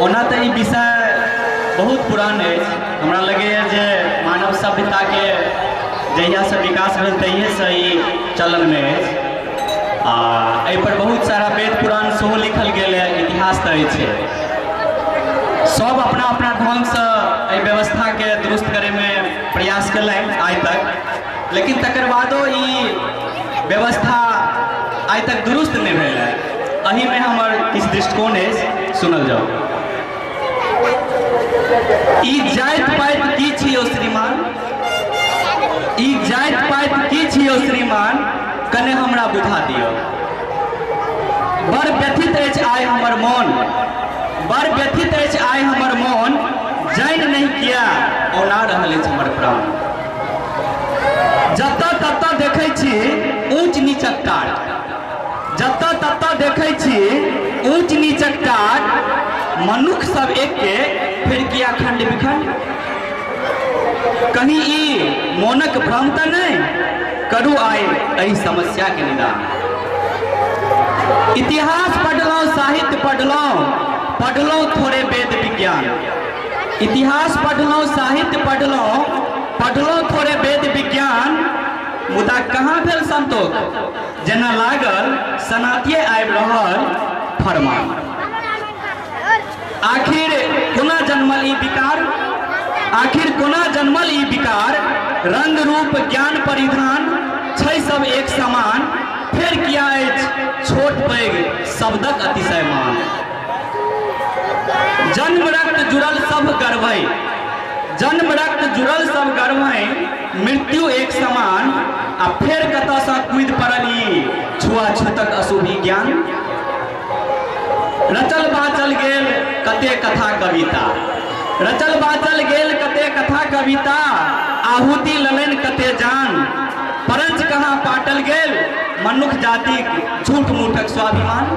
ओना तऽ ई विषय बहुत पुरान अछि, हमरा लगैए जे मानव सभ्यताके जहियासँ विकास भेल तहिएसँ ई चलनमे अछि। आ एहि पर बहुत सारा वेद पुराण सेहो लिखल गेल है, इतिहास तऽ अछि। सब अपना अपना ढङ्गसँ एहि व्यवस्थाके दुरुस्त करैमे प्रयास कयलनि आइ तक, लेकिन तकर बादो ई व्यवस्था आइ तक दुरुस्त नहि भेल है। एहिमे हमर किछु दृष्टिकोण अछि, सुनल जाउ। ई जाइत पाइत की छियौ श्रीमान, ई जाइत पाइत की छियौ श्रीमान, कने हमरा बुझा दियौ। बड़ व्यथित अछि आइ हमर मोन, बड़ व्यथित अछि आइ हमर मोन, जानि नहीं किया औना रहल अछि हमर प्राण। जतऽ ततऽ देखै छी ऊंच नीचक काट, जतऽ ततऽ देखै छी ऊंच नीचक काट, मनुख सब एके फिर किया खंड विखंड। कहीं ई मोनक भ्रम तऽ नहीं, करू आइ एहि समस्या के निदान। इतिहास पढ़लहुँ, साहित्य पढ़लहुँ, पढ़लहुँ थोड़े वेद विज्ञान। इतिहास पढ़लहुँ, साहित्य पढ़लहुँ, पढ़लहुँ थोड़े वेद विज्ञान, मुदा कहाँ भेल संतोष जेना लागल सनातिये आबि रहल फरमान। आखिर कोना जन्मल ई विकार, आखिर कोना जन्मल ई विकार, रंग रूप ज्ञान परिधान छै सब एक समान, फेर किया अछि छोट पैघ शब्दक अतिशय मान। जन्म रक्त जुड़ल सब गर्भै, जन्म रक्त जुड़ल सब गर्भै, मृत्यु एक समान, आ फेर कतऽसँ कूदि पड़ल ई छुआछूतक अशुभि ज्ञान। रचल बाचल गेल कते कथा कविता, रचल बाचल गेल कते कथा कविता, आहुति ललनि कते जान, परंच कहाँ पाटल गेल मनुख जातिक झूठ मूठक स्वाभिमान।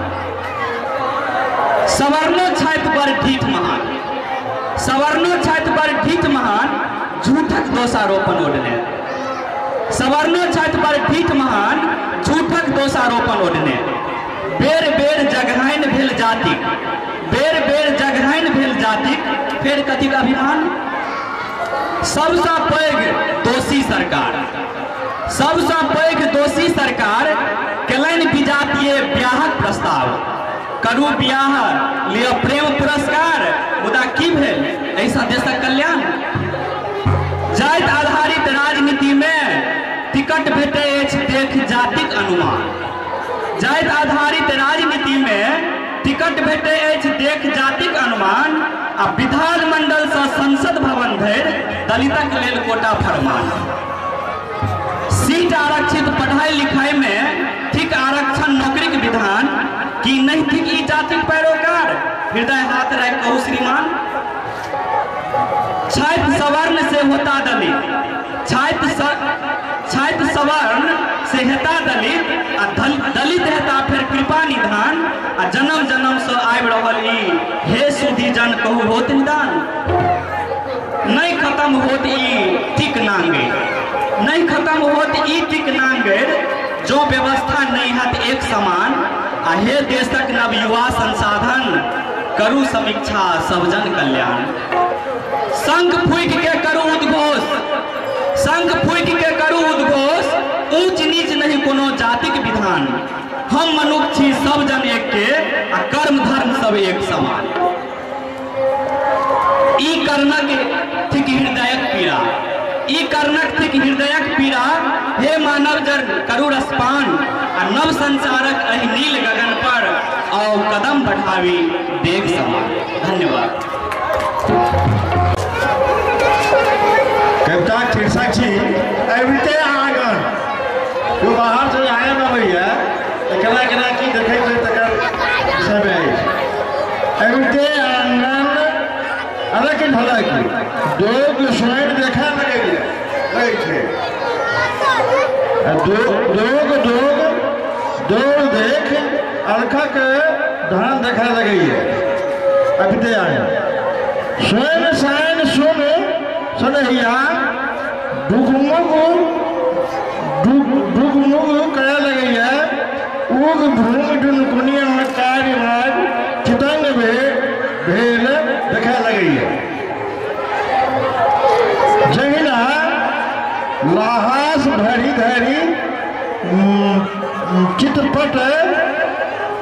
सवर्णो छथि बड़ ढीठ महान, सवर्णो छथि बड़ ढीठ महान, झूठक दोषारोपण ओढ़ने। सवर्णो छथि बड़ ढीठ महान, झूठक दोषारोपण ओढ़ने। बेर बेर जगहाइन भेल जातिक, बेर बेर जगहाइन भेल जातिक, फेर कथिक अभिमान। सबसँ पैघ दोषी सरकार, सबसँ पैघ दोषी सरकार, केलनि विजातीय ब्याहक प्रस्ताव। करू ब्याह लिअ प्रेम पुरस्कार, मुदा की भेल एहिसँ देशक कल्याण। जाति आधारित राजनीति में टिकट भेटै अछि देख जातिक अनुमान, जाति आधारित राजनीति में टिकट भेटै अछि देख जातिक अनुमान, आ विधानमंडल से संसद भवन धरि दलितक लेल कोटा फरमान। सीट आरक्षित पढ़ाई लिखाई में ठीक आरक्षण नौकरीक विधान, कि नहीं ठीक ई जातिक पैरोकार, हृदय हाथ राखि कहू श्रीमान। छात्र सवर्ण से होता दलित, छात्र सवर्ण से हेता दलित, आ दलित हेता फिर कृपा निधान, आ जन्म जन्म से आबि रहल ई हे सुधी जन कहू होत निदान। नहीं खत्म होत ई ठीक नांगे, नहीं खत्म होत राजनीतिक नांगेर जो व्यवस्था नहीं है एक समान आ हे देशक नवयुवा संसाधन करू समीक्षा सबजन कल्याण। संघ फूक के करू उद्घोष, संघ फूक के करू उद्घोष, ऊंच नीच नहीं कोनो जातिक विधान। हम मनुष्य छी सब जन एक के आ कर्म धर्म सब एक समान। ई कर्णक थिक हृदयक पीड़ा, ई कर्णक थिक हृदयक पीड़ा। हे मानव जन करू रसपान आ नव संसारक अहि नील गगन पर आओ कदम बढ़ावी देख समान। धन्यवाद। कविता शीर्षक छी अबिते आगन जो बाहर से आए ना भैया केना केना की देखै छै तकर सब है। अबिते आंगन अरे के भला की दोग स्वयं देखा लगे छै दोग देख अलखक धान देखा लगे। अबिते आए स्वयं सायन सुन सनहिया डुगमुग कह लगैया उग भूमि डुन कुनिया में कार्य राज चितंग भेल देखा लगैया। जहिना लाहास भरी धरी चित्रपट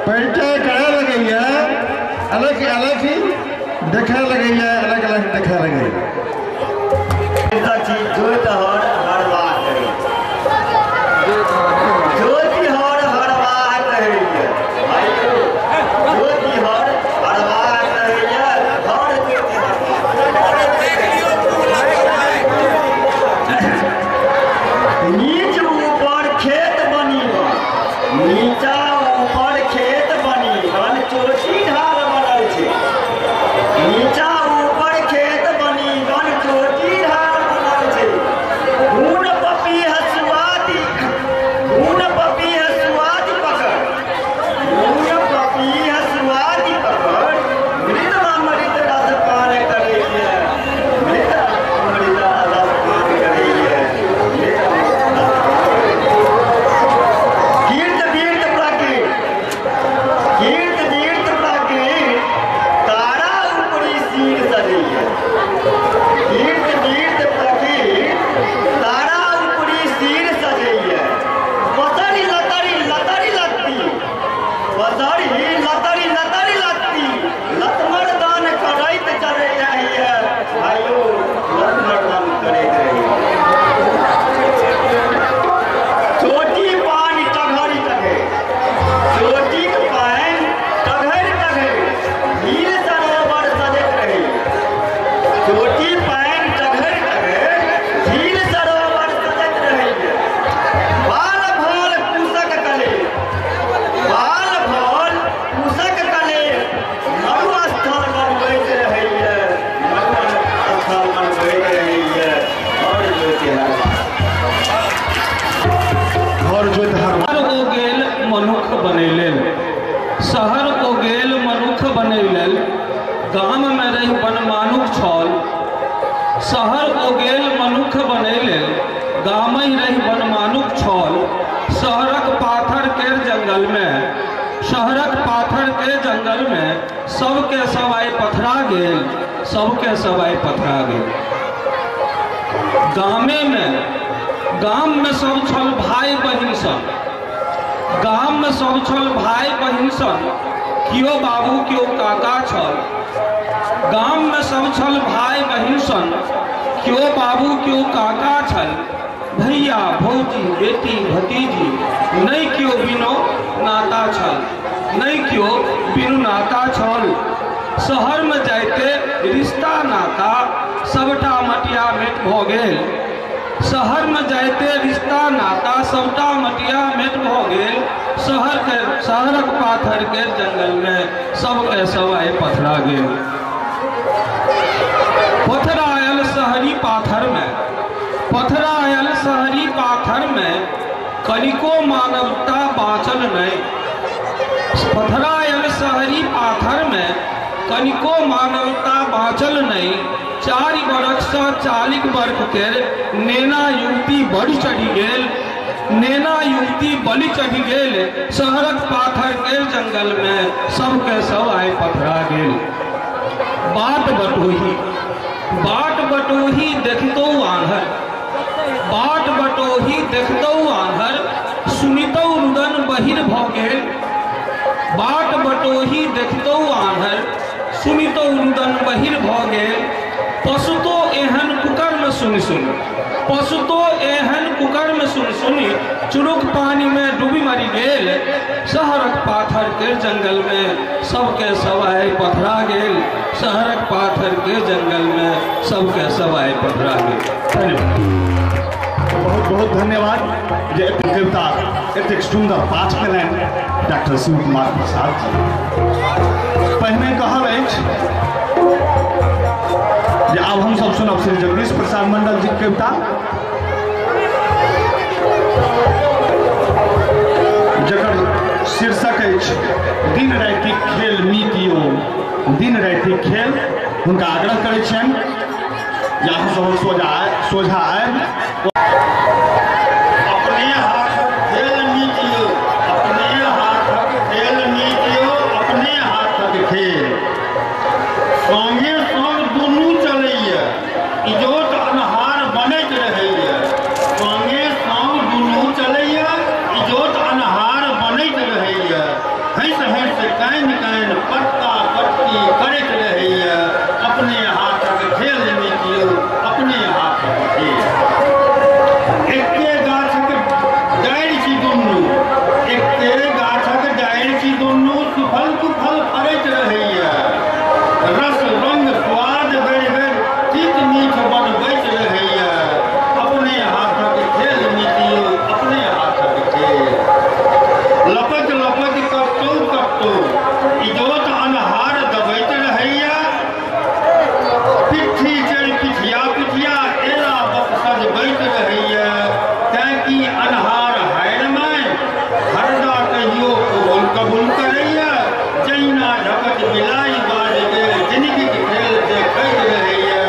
परिचय करे लगैया। अलग अलग देखा लगैया, अलग अलग देखा लगैया। शहर को गेल मनुख बनैलेल गाम में रही बनमानुक छल। शहर को गेल मनुख बनैलेल गाम ही रही बनमानुक छल। शहरक पाथर के जंगल में, शहरक पाथर के जंगल में सबके सब आइ पथरा गेल, सबके सब आइ पथरा गेल। गाम में सब छल भाई बहिन सब, गाम में सब छल भाई बहिन सब, कियो बाबू कियो काका छल। गाम में सब छल भाई बहिन सन, कियो बाबू कियो काका छल। भैया भौजी बेटी भतीजी नहीं कियो बिनो नाता छल, नहीं कियो बिनु नाता छल। शहर में जाते रिश्ता नाता सबटा मटिया मेट भ गेल। शहर में जाते रिश्ता नाता सबटा मटिया मेट भ गेल। शहरक पाथर के जंगल में सबके सब आइ पथरा गेल। पथरायल शहरी पाथर में, पथरायल शहरी पाथर में कनिको मानवता बाँचल नहीं। पथरायल शहरी पाथर में कनिको मानवता बाँचल नहीं। 4 बरख से 40 वर्ष के नेना युवती बढ़ चढ़ी गेल। नेना युवती बलि चढ़ी गेल शहरक पाथर के जंगल में सबके सब आए पथरा गेल। बाट बटोही देखतो आन्हर, बाट बटोही देखतो आन्हर, सुनितो रुदन बहिर भ गेल। बाट बटोही देखतो आन्हर, सुनितो रुदन बहिर भ गेल। पशुतो एहन कुकर्म सुनि सुनि, पशुतो एहन कुकर्म सुनि सुनि, चुरुक पानी में डूबी मरी गेल। शहरक पाथर के जंगल में सबके सब आए पथरा गेल। शहरक पाथर के जंगल में सबके सब आए पथरा गेल। बहुत बहुत धन्यवाद। जे कविता एतेक सुंदर पाठ केलनि डॉक्टर शिव कुमार प्रसाद जी। पहिने कहल अछि जे आब हमसब सुनब श्री जगदीश प्रसाद मंडल जी कविता, जकर शीर्षक अछि दिन राति खेल मीतियो। दिन राति खेल हुनका आग्रह करै छियनि जे अहाँ सब सोझा आबि अपने हाथक खेल मीतियो, अपने हाथक खेल मीतियो, अपने हाथक खेल। संगे संग दुनू चलैया, इजोत अन्हार बनैत रहैया। संगे संग दुनू चलैया, इजोत अन्हार बनैत रहैया। हंस हंस कानि कानि पत्ता पत्ती करैत रहैया। अपने हाथक खेल मीतियो, अपने हाथक खेल। एके गाछक डारि छी दुनू, एके गाछक डारि छी दुनू, सुफल कुफल फरैत रहैया। रस रंग स्वाद बढ़ि बढ़ि तीत मीठ बनबैत रहैया। अपने हाथक खेल मीतियो, अपने हाथक खेल। लपक लपक कटौ कटौ, इजोत अन्हार दबैत रहैया। पिट्ठी चढ़ि पिठिया पिठिया, एला बक सजबैत रहैया। तैं अन्हार हारि में हरदा कहियो कबूल कबूल करैया। जहिना झपट बिलाई बाज गेल, जिंदगी के खेल देखैत रहैया।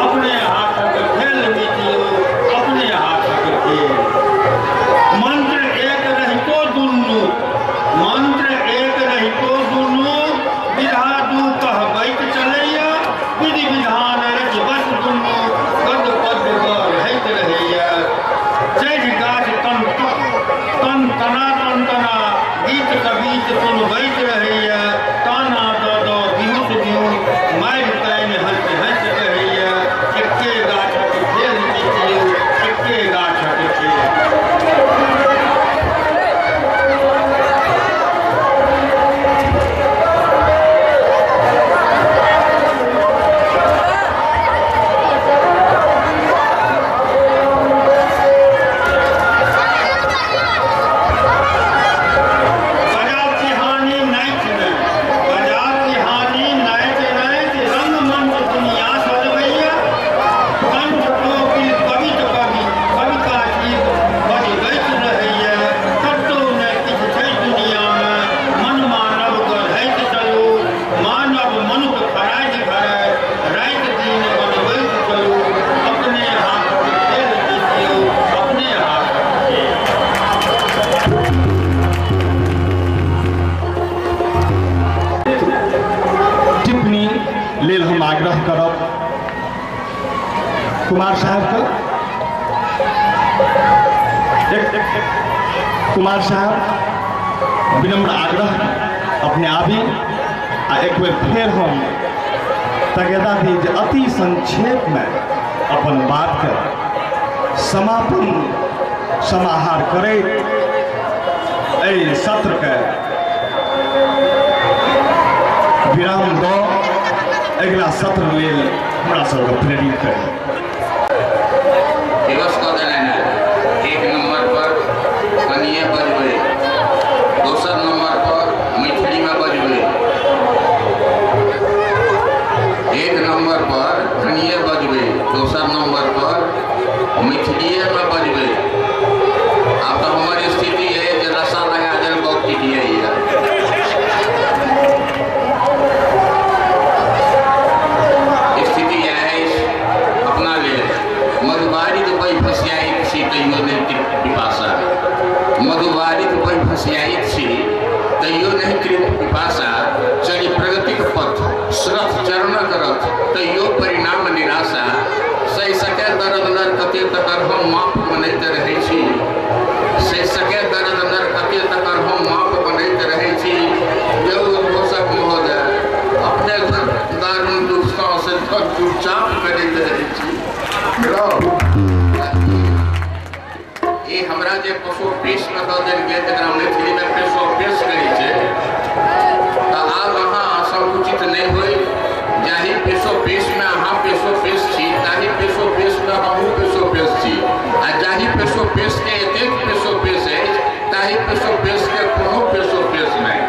अपने हाथक खेल मीतियो, अपने हाथक खेल। मंत्र एक रहितो दुनू, मंत्र एक रहितो दुनू, विधा दू कहबैत चलैया। विधि विधान रच बस दुनू, गद पद रहैत रहैया। चढ़ि गाछ तन तना तन तना, गीत कबीत सुनबैत रहैया। ताना दऽ दऽ बिहुस बिहुस, मारि तानि हंस हंस कहैया। एके गाछक खेल मीतियो, एके गाछक खेल। लेल हम आग्रह करब कुमार साहब को। कुमार साहब विनम्र आग्रह अपने आबी आ एक बेर फेर हम तगेदा दी जे अति संक्षेप में अपन बात के समाहार करे सत्र के विराम दो अगला सत्र लेल हमरा सबके प्रेरित करी। दिवस कऽ देलनि हैं। एक नंबर पर कनिए बजबै, दोसर नंबर पर मैथिली में बजबै। एक नंबर पर कनिए बजबै, दोसर नंबर पर मैथिलीए में बजबै। अब तो हमारी स्थिति है जो रस्सा लगा देल बहुत है। स्थिति है अपना ले मधुबारी तो कोई फंसिया भाषा चली प्रगतिक पथ श्रथ चरण करत तैयो परिणाम निराशा सही सके दर्द नर कते तकर हम माप बनैत रहै छी सही सके दर्द नर कते तकर हम माप बनैत रहै छी देव उद्घोषक महोदय अपने दारुण दुष्टा से चुपचाप करैत रहै छी ये हमरा जे पशु पेश में दऽ देल गेल जकरा मैथिली में पेशो पेश करै छै तऽ आब अहाँ संकुचित नहि होइ जाहि पेशो पेश में अहाँ पेशो पेश छी ताहि पेशो पेश में हमहूँ पेशो पेश छी आ जाहि पेशो पेश के एतेक पेशो पेश अछि ताहि पेशो पेश के कोनो पेशो पेश नहि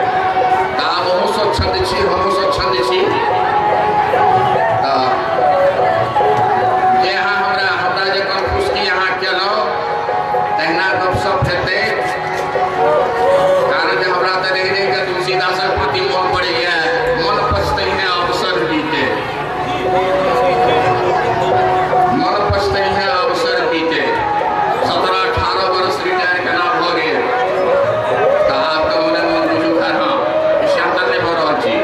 तऽ आब अहूँ स्वच्छंद छी हमहूँ स्वच्छंद छी जे अहाँ हमरा जे कंफूसकी अहाँ केलहुँ तहिना गपशप हेतै कारण जे हमरा तऽ रहि रहि कऽ तुलसीदासक प्रति मोन पड़ैए मन पछतहिने अवसर बीते मन पछतहिने अवसर बीते 17-18 वर्ष रिटायर केना भऽ गेल तऽ आब तऽ मने मन बुझू खैर हाँ विषयांतर नहि भऽ रहल छी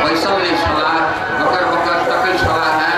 बैसल नहीं छला बकर बकर तकै छला है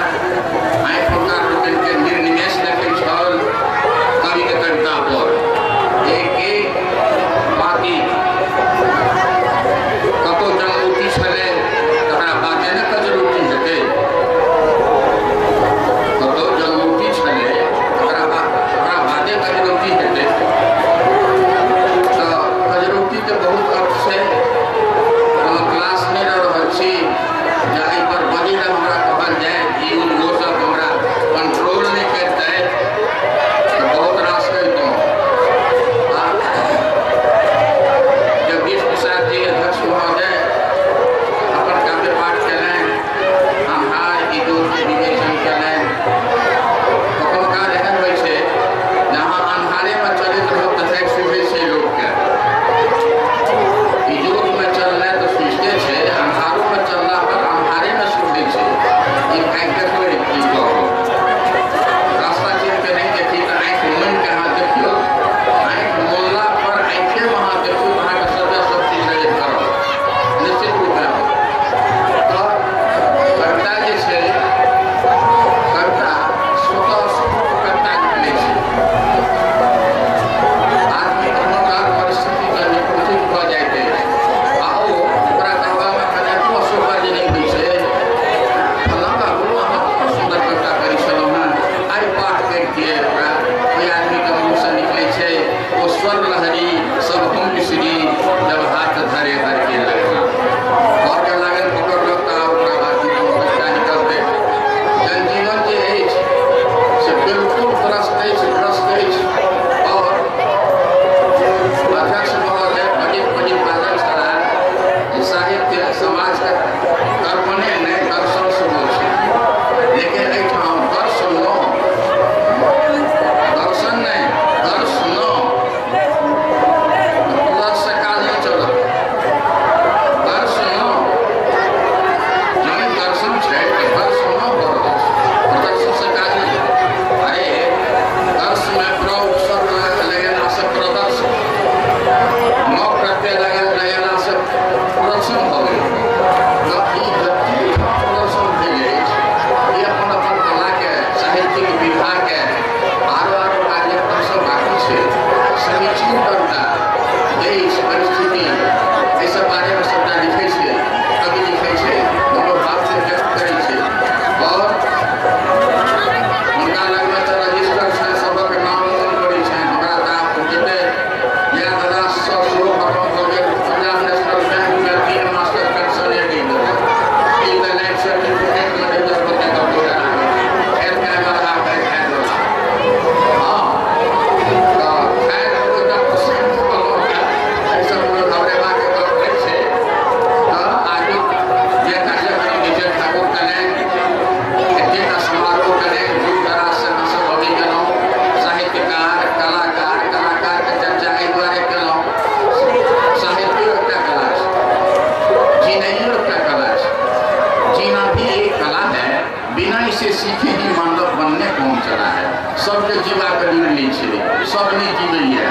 कहानी से सीखे ही मानव बनने कौन चला है सबके जीवा के निर्णय छे सब नहीं जीवैया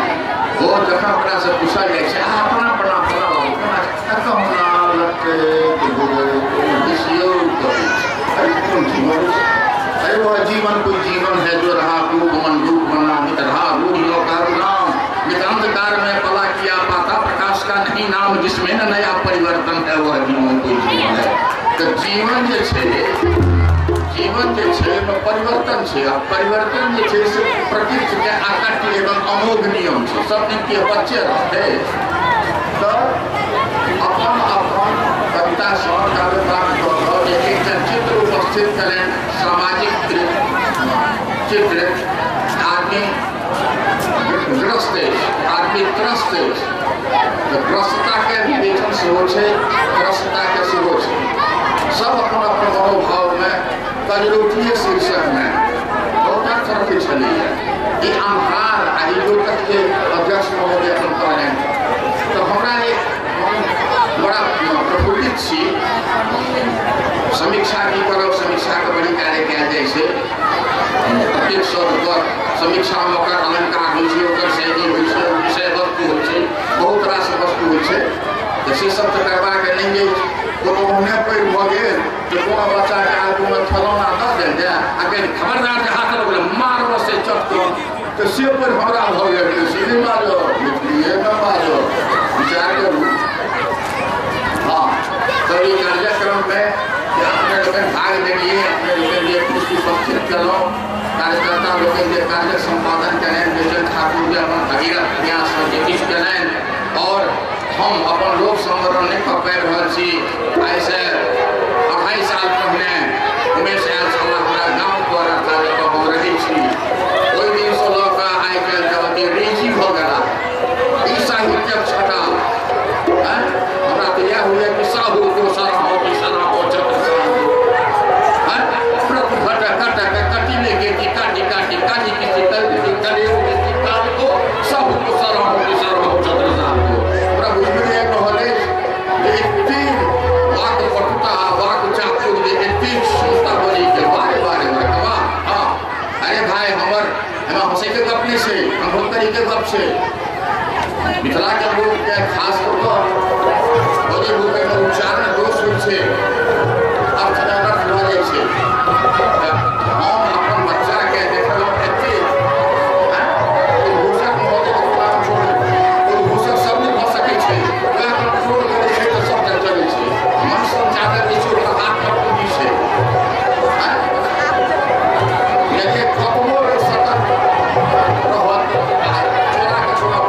वो जखन ओकरा से पूछल जाइ छै अपना अपना कहना लगते अरे वह जीवन कोई जीवन है जो रहा रूप मन रूप बना रहा रूप लोका नाम नितांतकार में पला किया पाता प्रकाश का नहीं नाम जिसमें न नया परिवर्तन है वह जीवन कोई जीवन है तो जीवन जे छे में परिवर्तन छे आ परिवर्तन जे छे से प्रकृति के आकट्य एवं अमोघ नियम छे सब दिन के बच्चे रहते तो अपन कविता सौ काव्य पाठ एक चित्र उपस्थित करें सामाजिक चित्र आदमी ग्रस्त आदमी त्रस्त ग्रस्तता के विवेचन सेहो छे त्रस्तता के सेहो छे सब अपन अपन मनोभाव में कजरोटीय शीर्षक में बहुत फर्क चली है ये आधार आयोजक के अध्यक्ष महोदय अपन करें तो हमारा एक बड़ा प्रफुल्लित छी समीक्षा की करब समीक्षा के बड़ी कार्य कयल जाइ छै प्रत्येक शब्द पर समीक्षा में ओकर अलंकार होइ छै ओकर शैली होइ छै विषय वस्तु होइ छै बहुत रास वस्तु होइ छै तो से सब तो करबा के नहीं जे कोनो मुँह पैर भ गेल तो कोनो बच्चा के आगू में खिलौना दऽ देल जाय आ कहीं खबरदार जे हाथ लगे मारब से चटको तो से पर हमरा भ गेल सीधे मारो ये न मारो विचार करू हाँ तो ये कार्यक्रम में अपने लोग भाग लेंगे अपने लोग लिए पुष्टि उपस्थित करो कार्यकर्ता लोग कार्य संपादन करें विजय ठाकुर जी अपन भगीरथ प्रयास जितिश करें और हम अपन लोक संवर्धन नहीं कर पाबि रहल छी ऐसे 2.5 साल पहले उमेश आयल छलाह हमरा गाँव पर अर्थात जतऽ हम रहै छी ओहि दिन से लऽ कऽ आइ काल्हि जबकि रेजी भऽ गेला ई साहित्यक छटा हमरा तऽ इएह होइए कि साहू दोसर हो तीसरा हो चतुर्थ प्रति घट कटी लेके काटी काटी काटी किसी तरह करे को सब दोसर हो तीसर हो चतुर्थ मिथिला के लोग के खास तौर पर उच्चारण दोष होइ अर्थ अनर्थ भ जाइ छै हम अपन बच्चा के देखलहुँ एते घोषक सब नहीं भऽ सकै छै कंट्रोल करै छै तऽ सब चलै छै मन संचालक जे छै ओकर हाथ पर पूंजी छै यदि कतबो सतर्क रहत चोरा के छोड़ा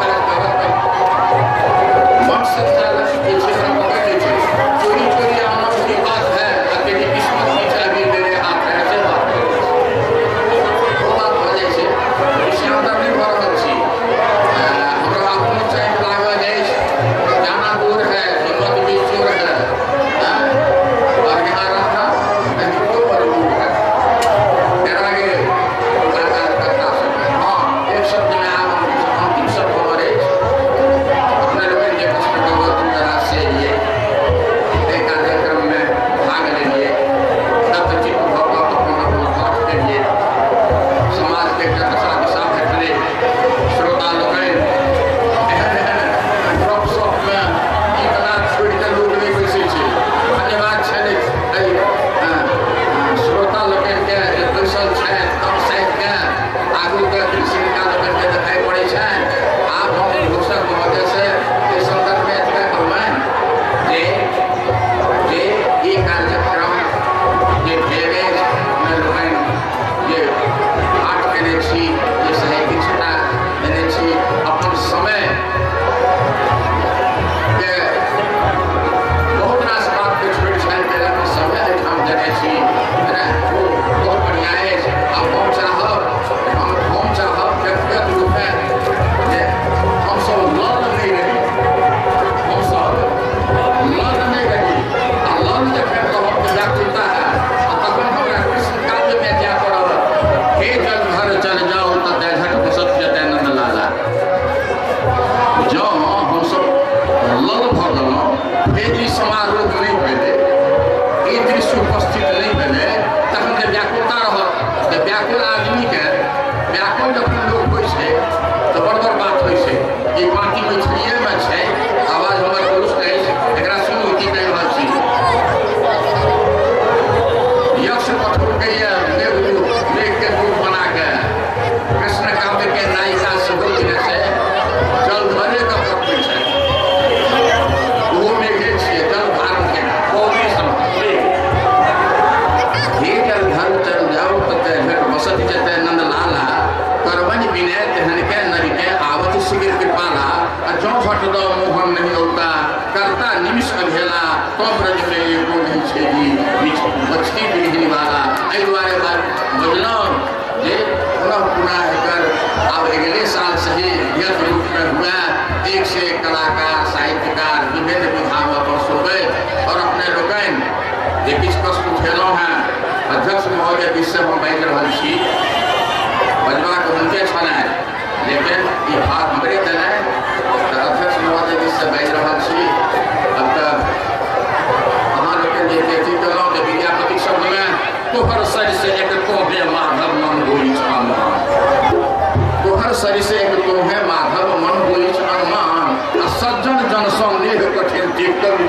कहिए मेघ के रूप बना के कृष्ण काव्य के नायिका सुगंध से जल भरे का पक्ष है वो मेघे छे जल धारण के पौरी संपत्ति जल धर चल जाओ तो भेट बसत जते नंद लाला करवन विनय तहन के नरी के आवत शिविर कृपाला जो फट दो मोहन नहीं होता करता निमिष अभेला तो ब्रज में एको नहीं छेदी बीच बचती बिरहिनी वाला आई दुआरे बार बजनो जे पुनः कर अब अगले साल से ही यह रूप में हुआ एक से एक कलाकार साहित्यकार विभिन्न विधाओं पर सुबह और अपने लोगन ये किस कष्ट उठेलो हैं अध्यक्ष महोदय विषय हम बैठ रहा छी बजवा को उनके छना है लेकिन ये बात हमरे देना है तो अध्यक्ष महोदय विषय बैठ रहा छी अब तक अहाँ लोग के देखी कलो के विद्यापति शब्द में तो हर सर से एक तो है माधव मन होई छान तो हर सर से एक तो है माधव मन होई छान सज्जन जन संदेह कठिन तीर्थम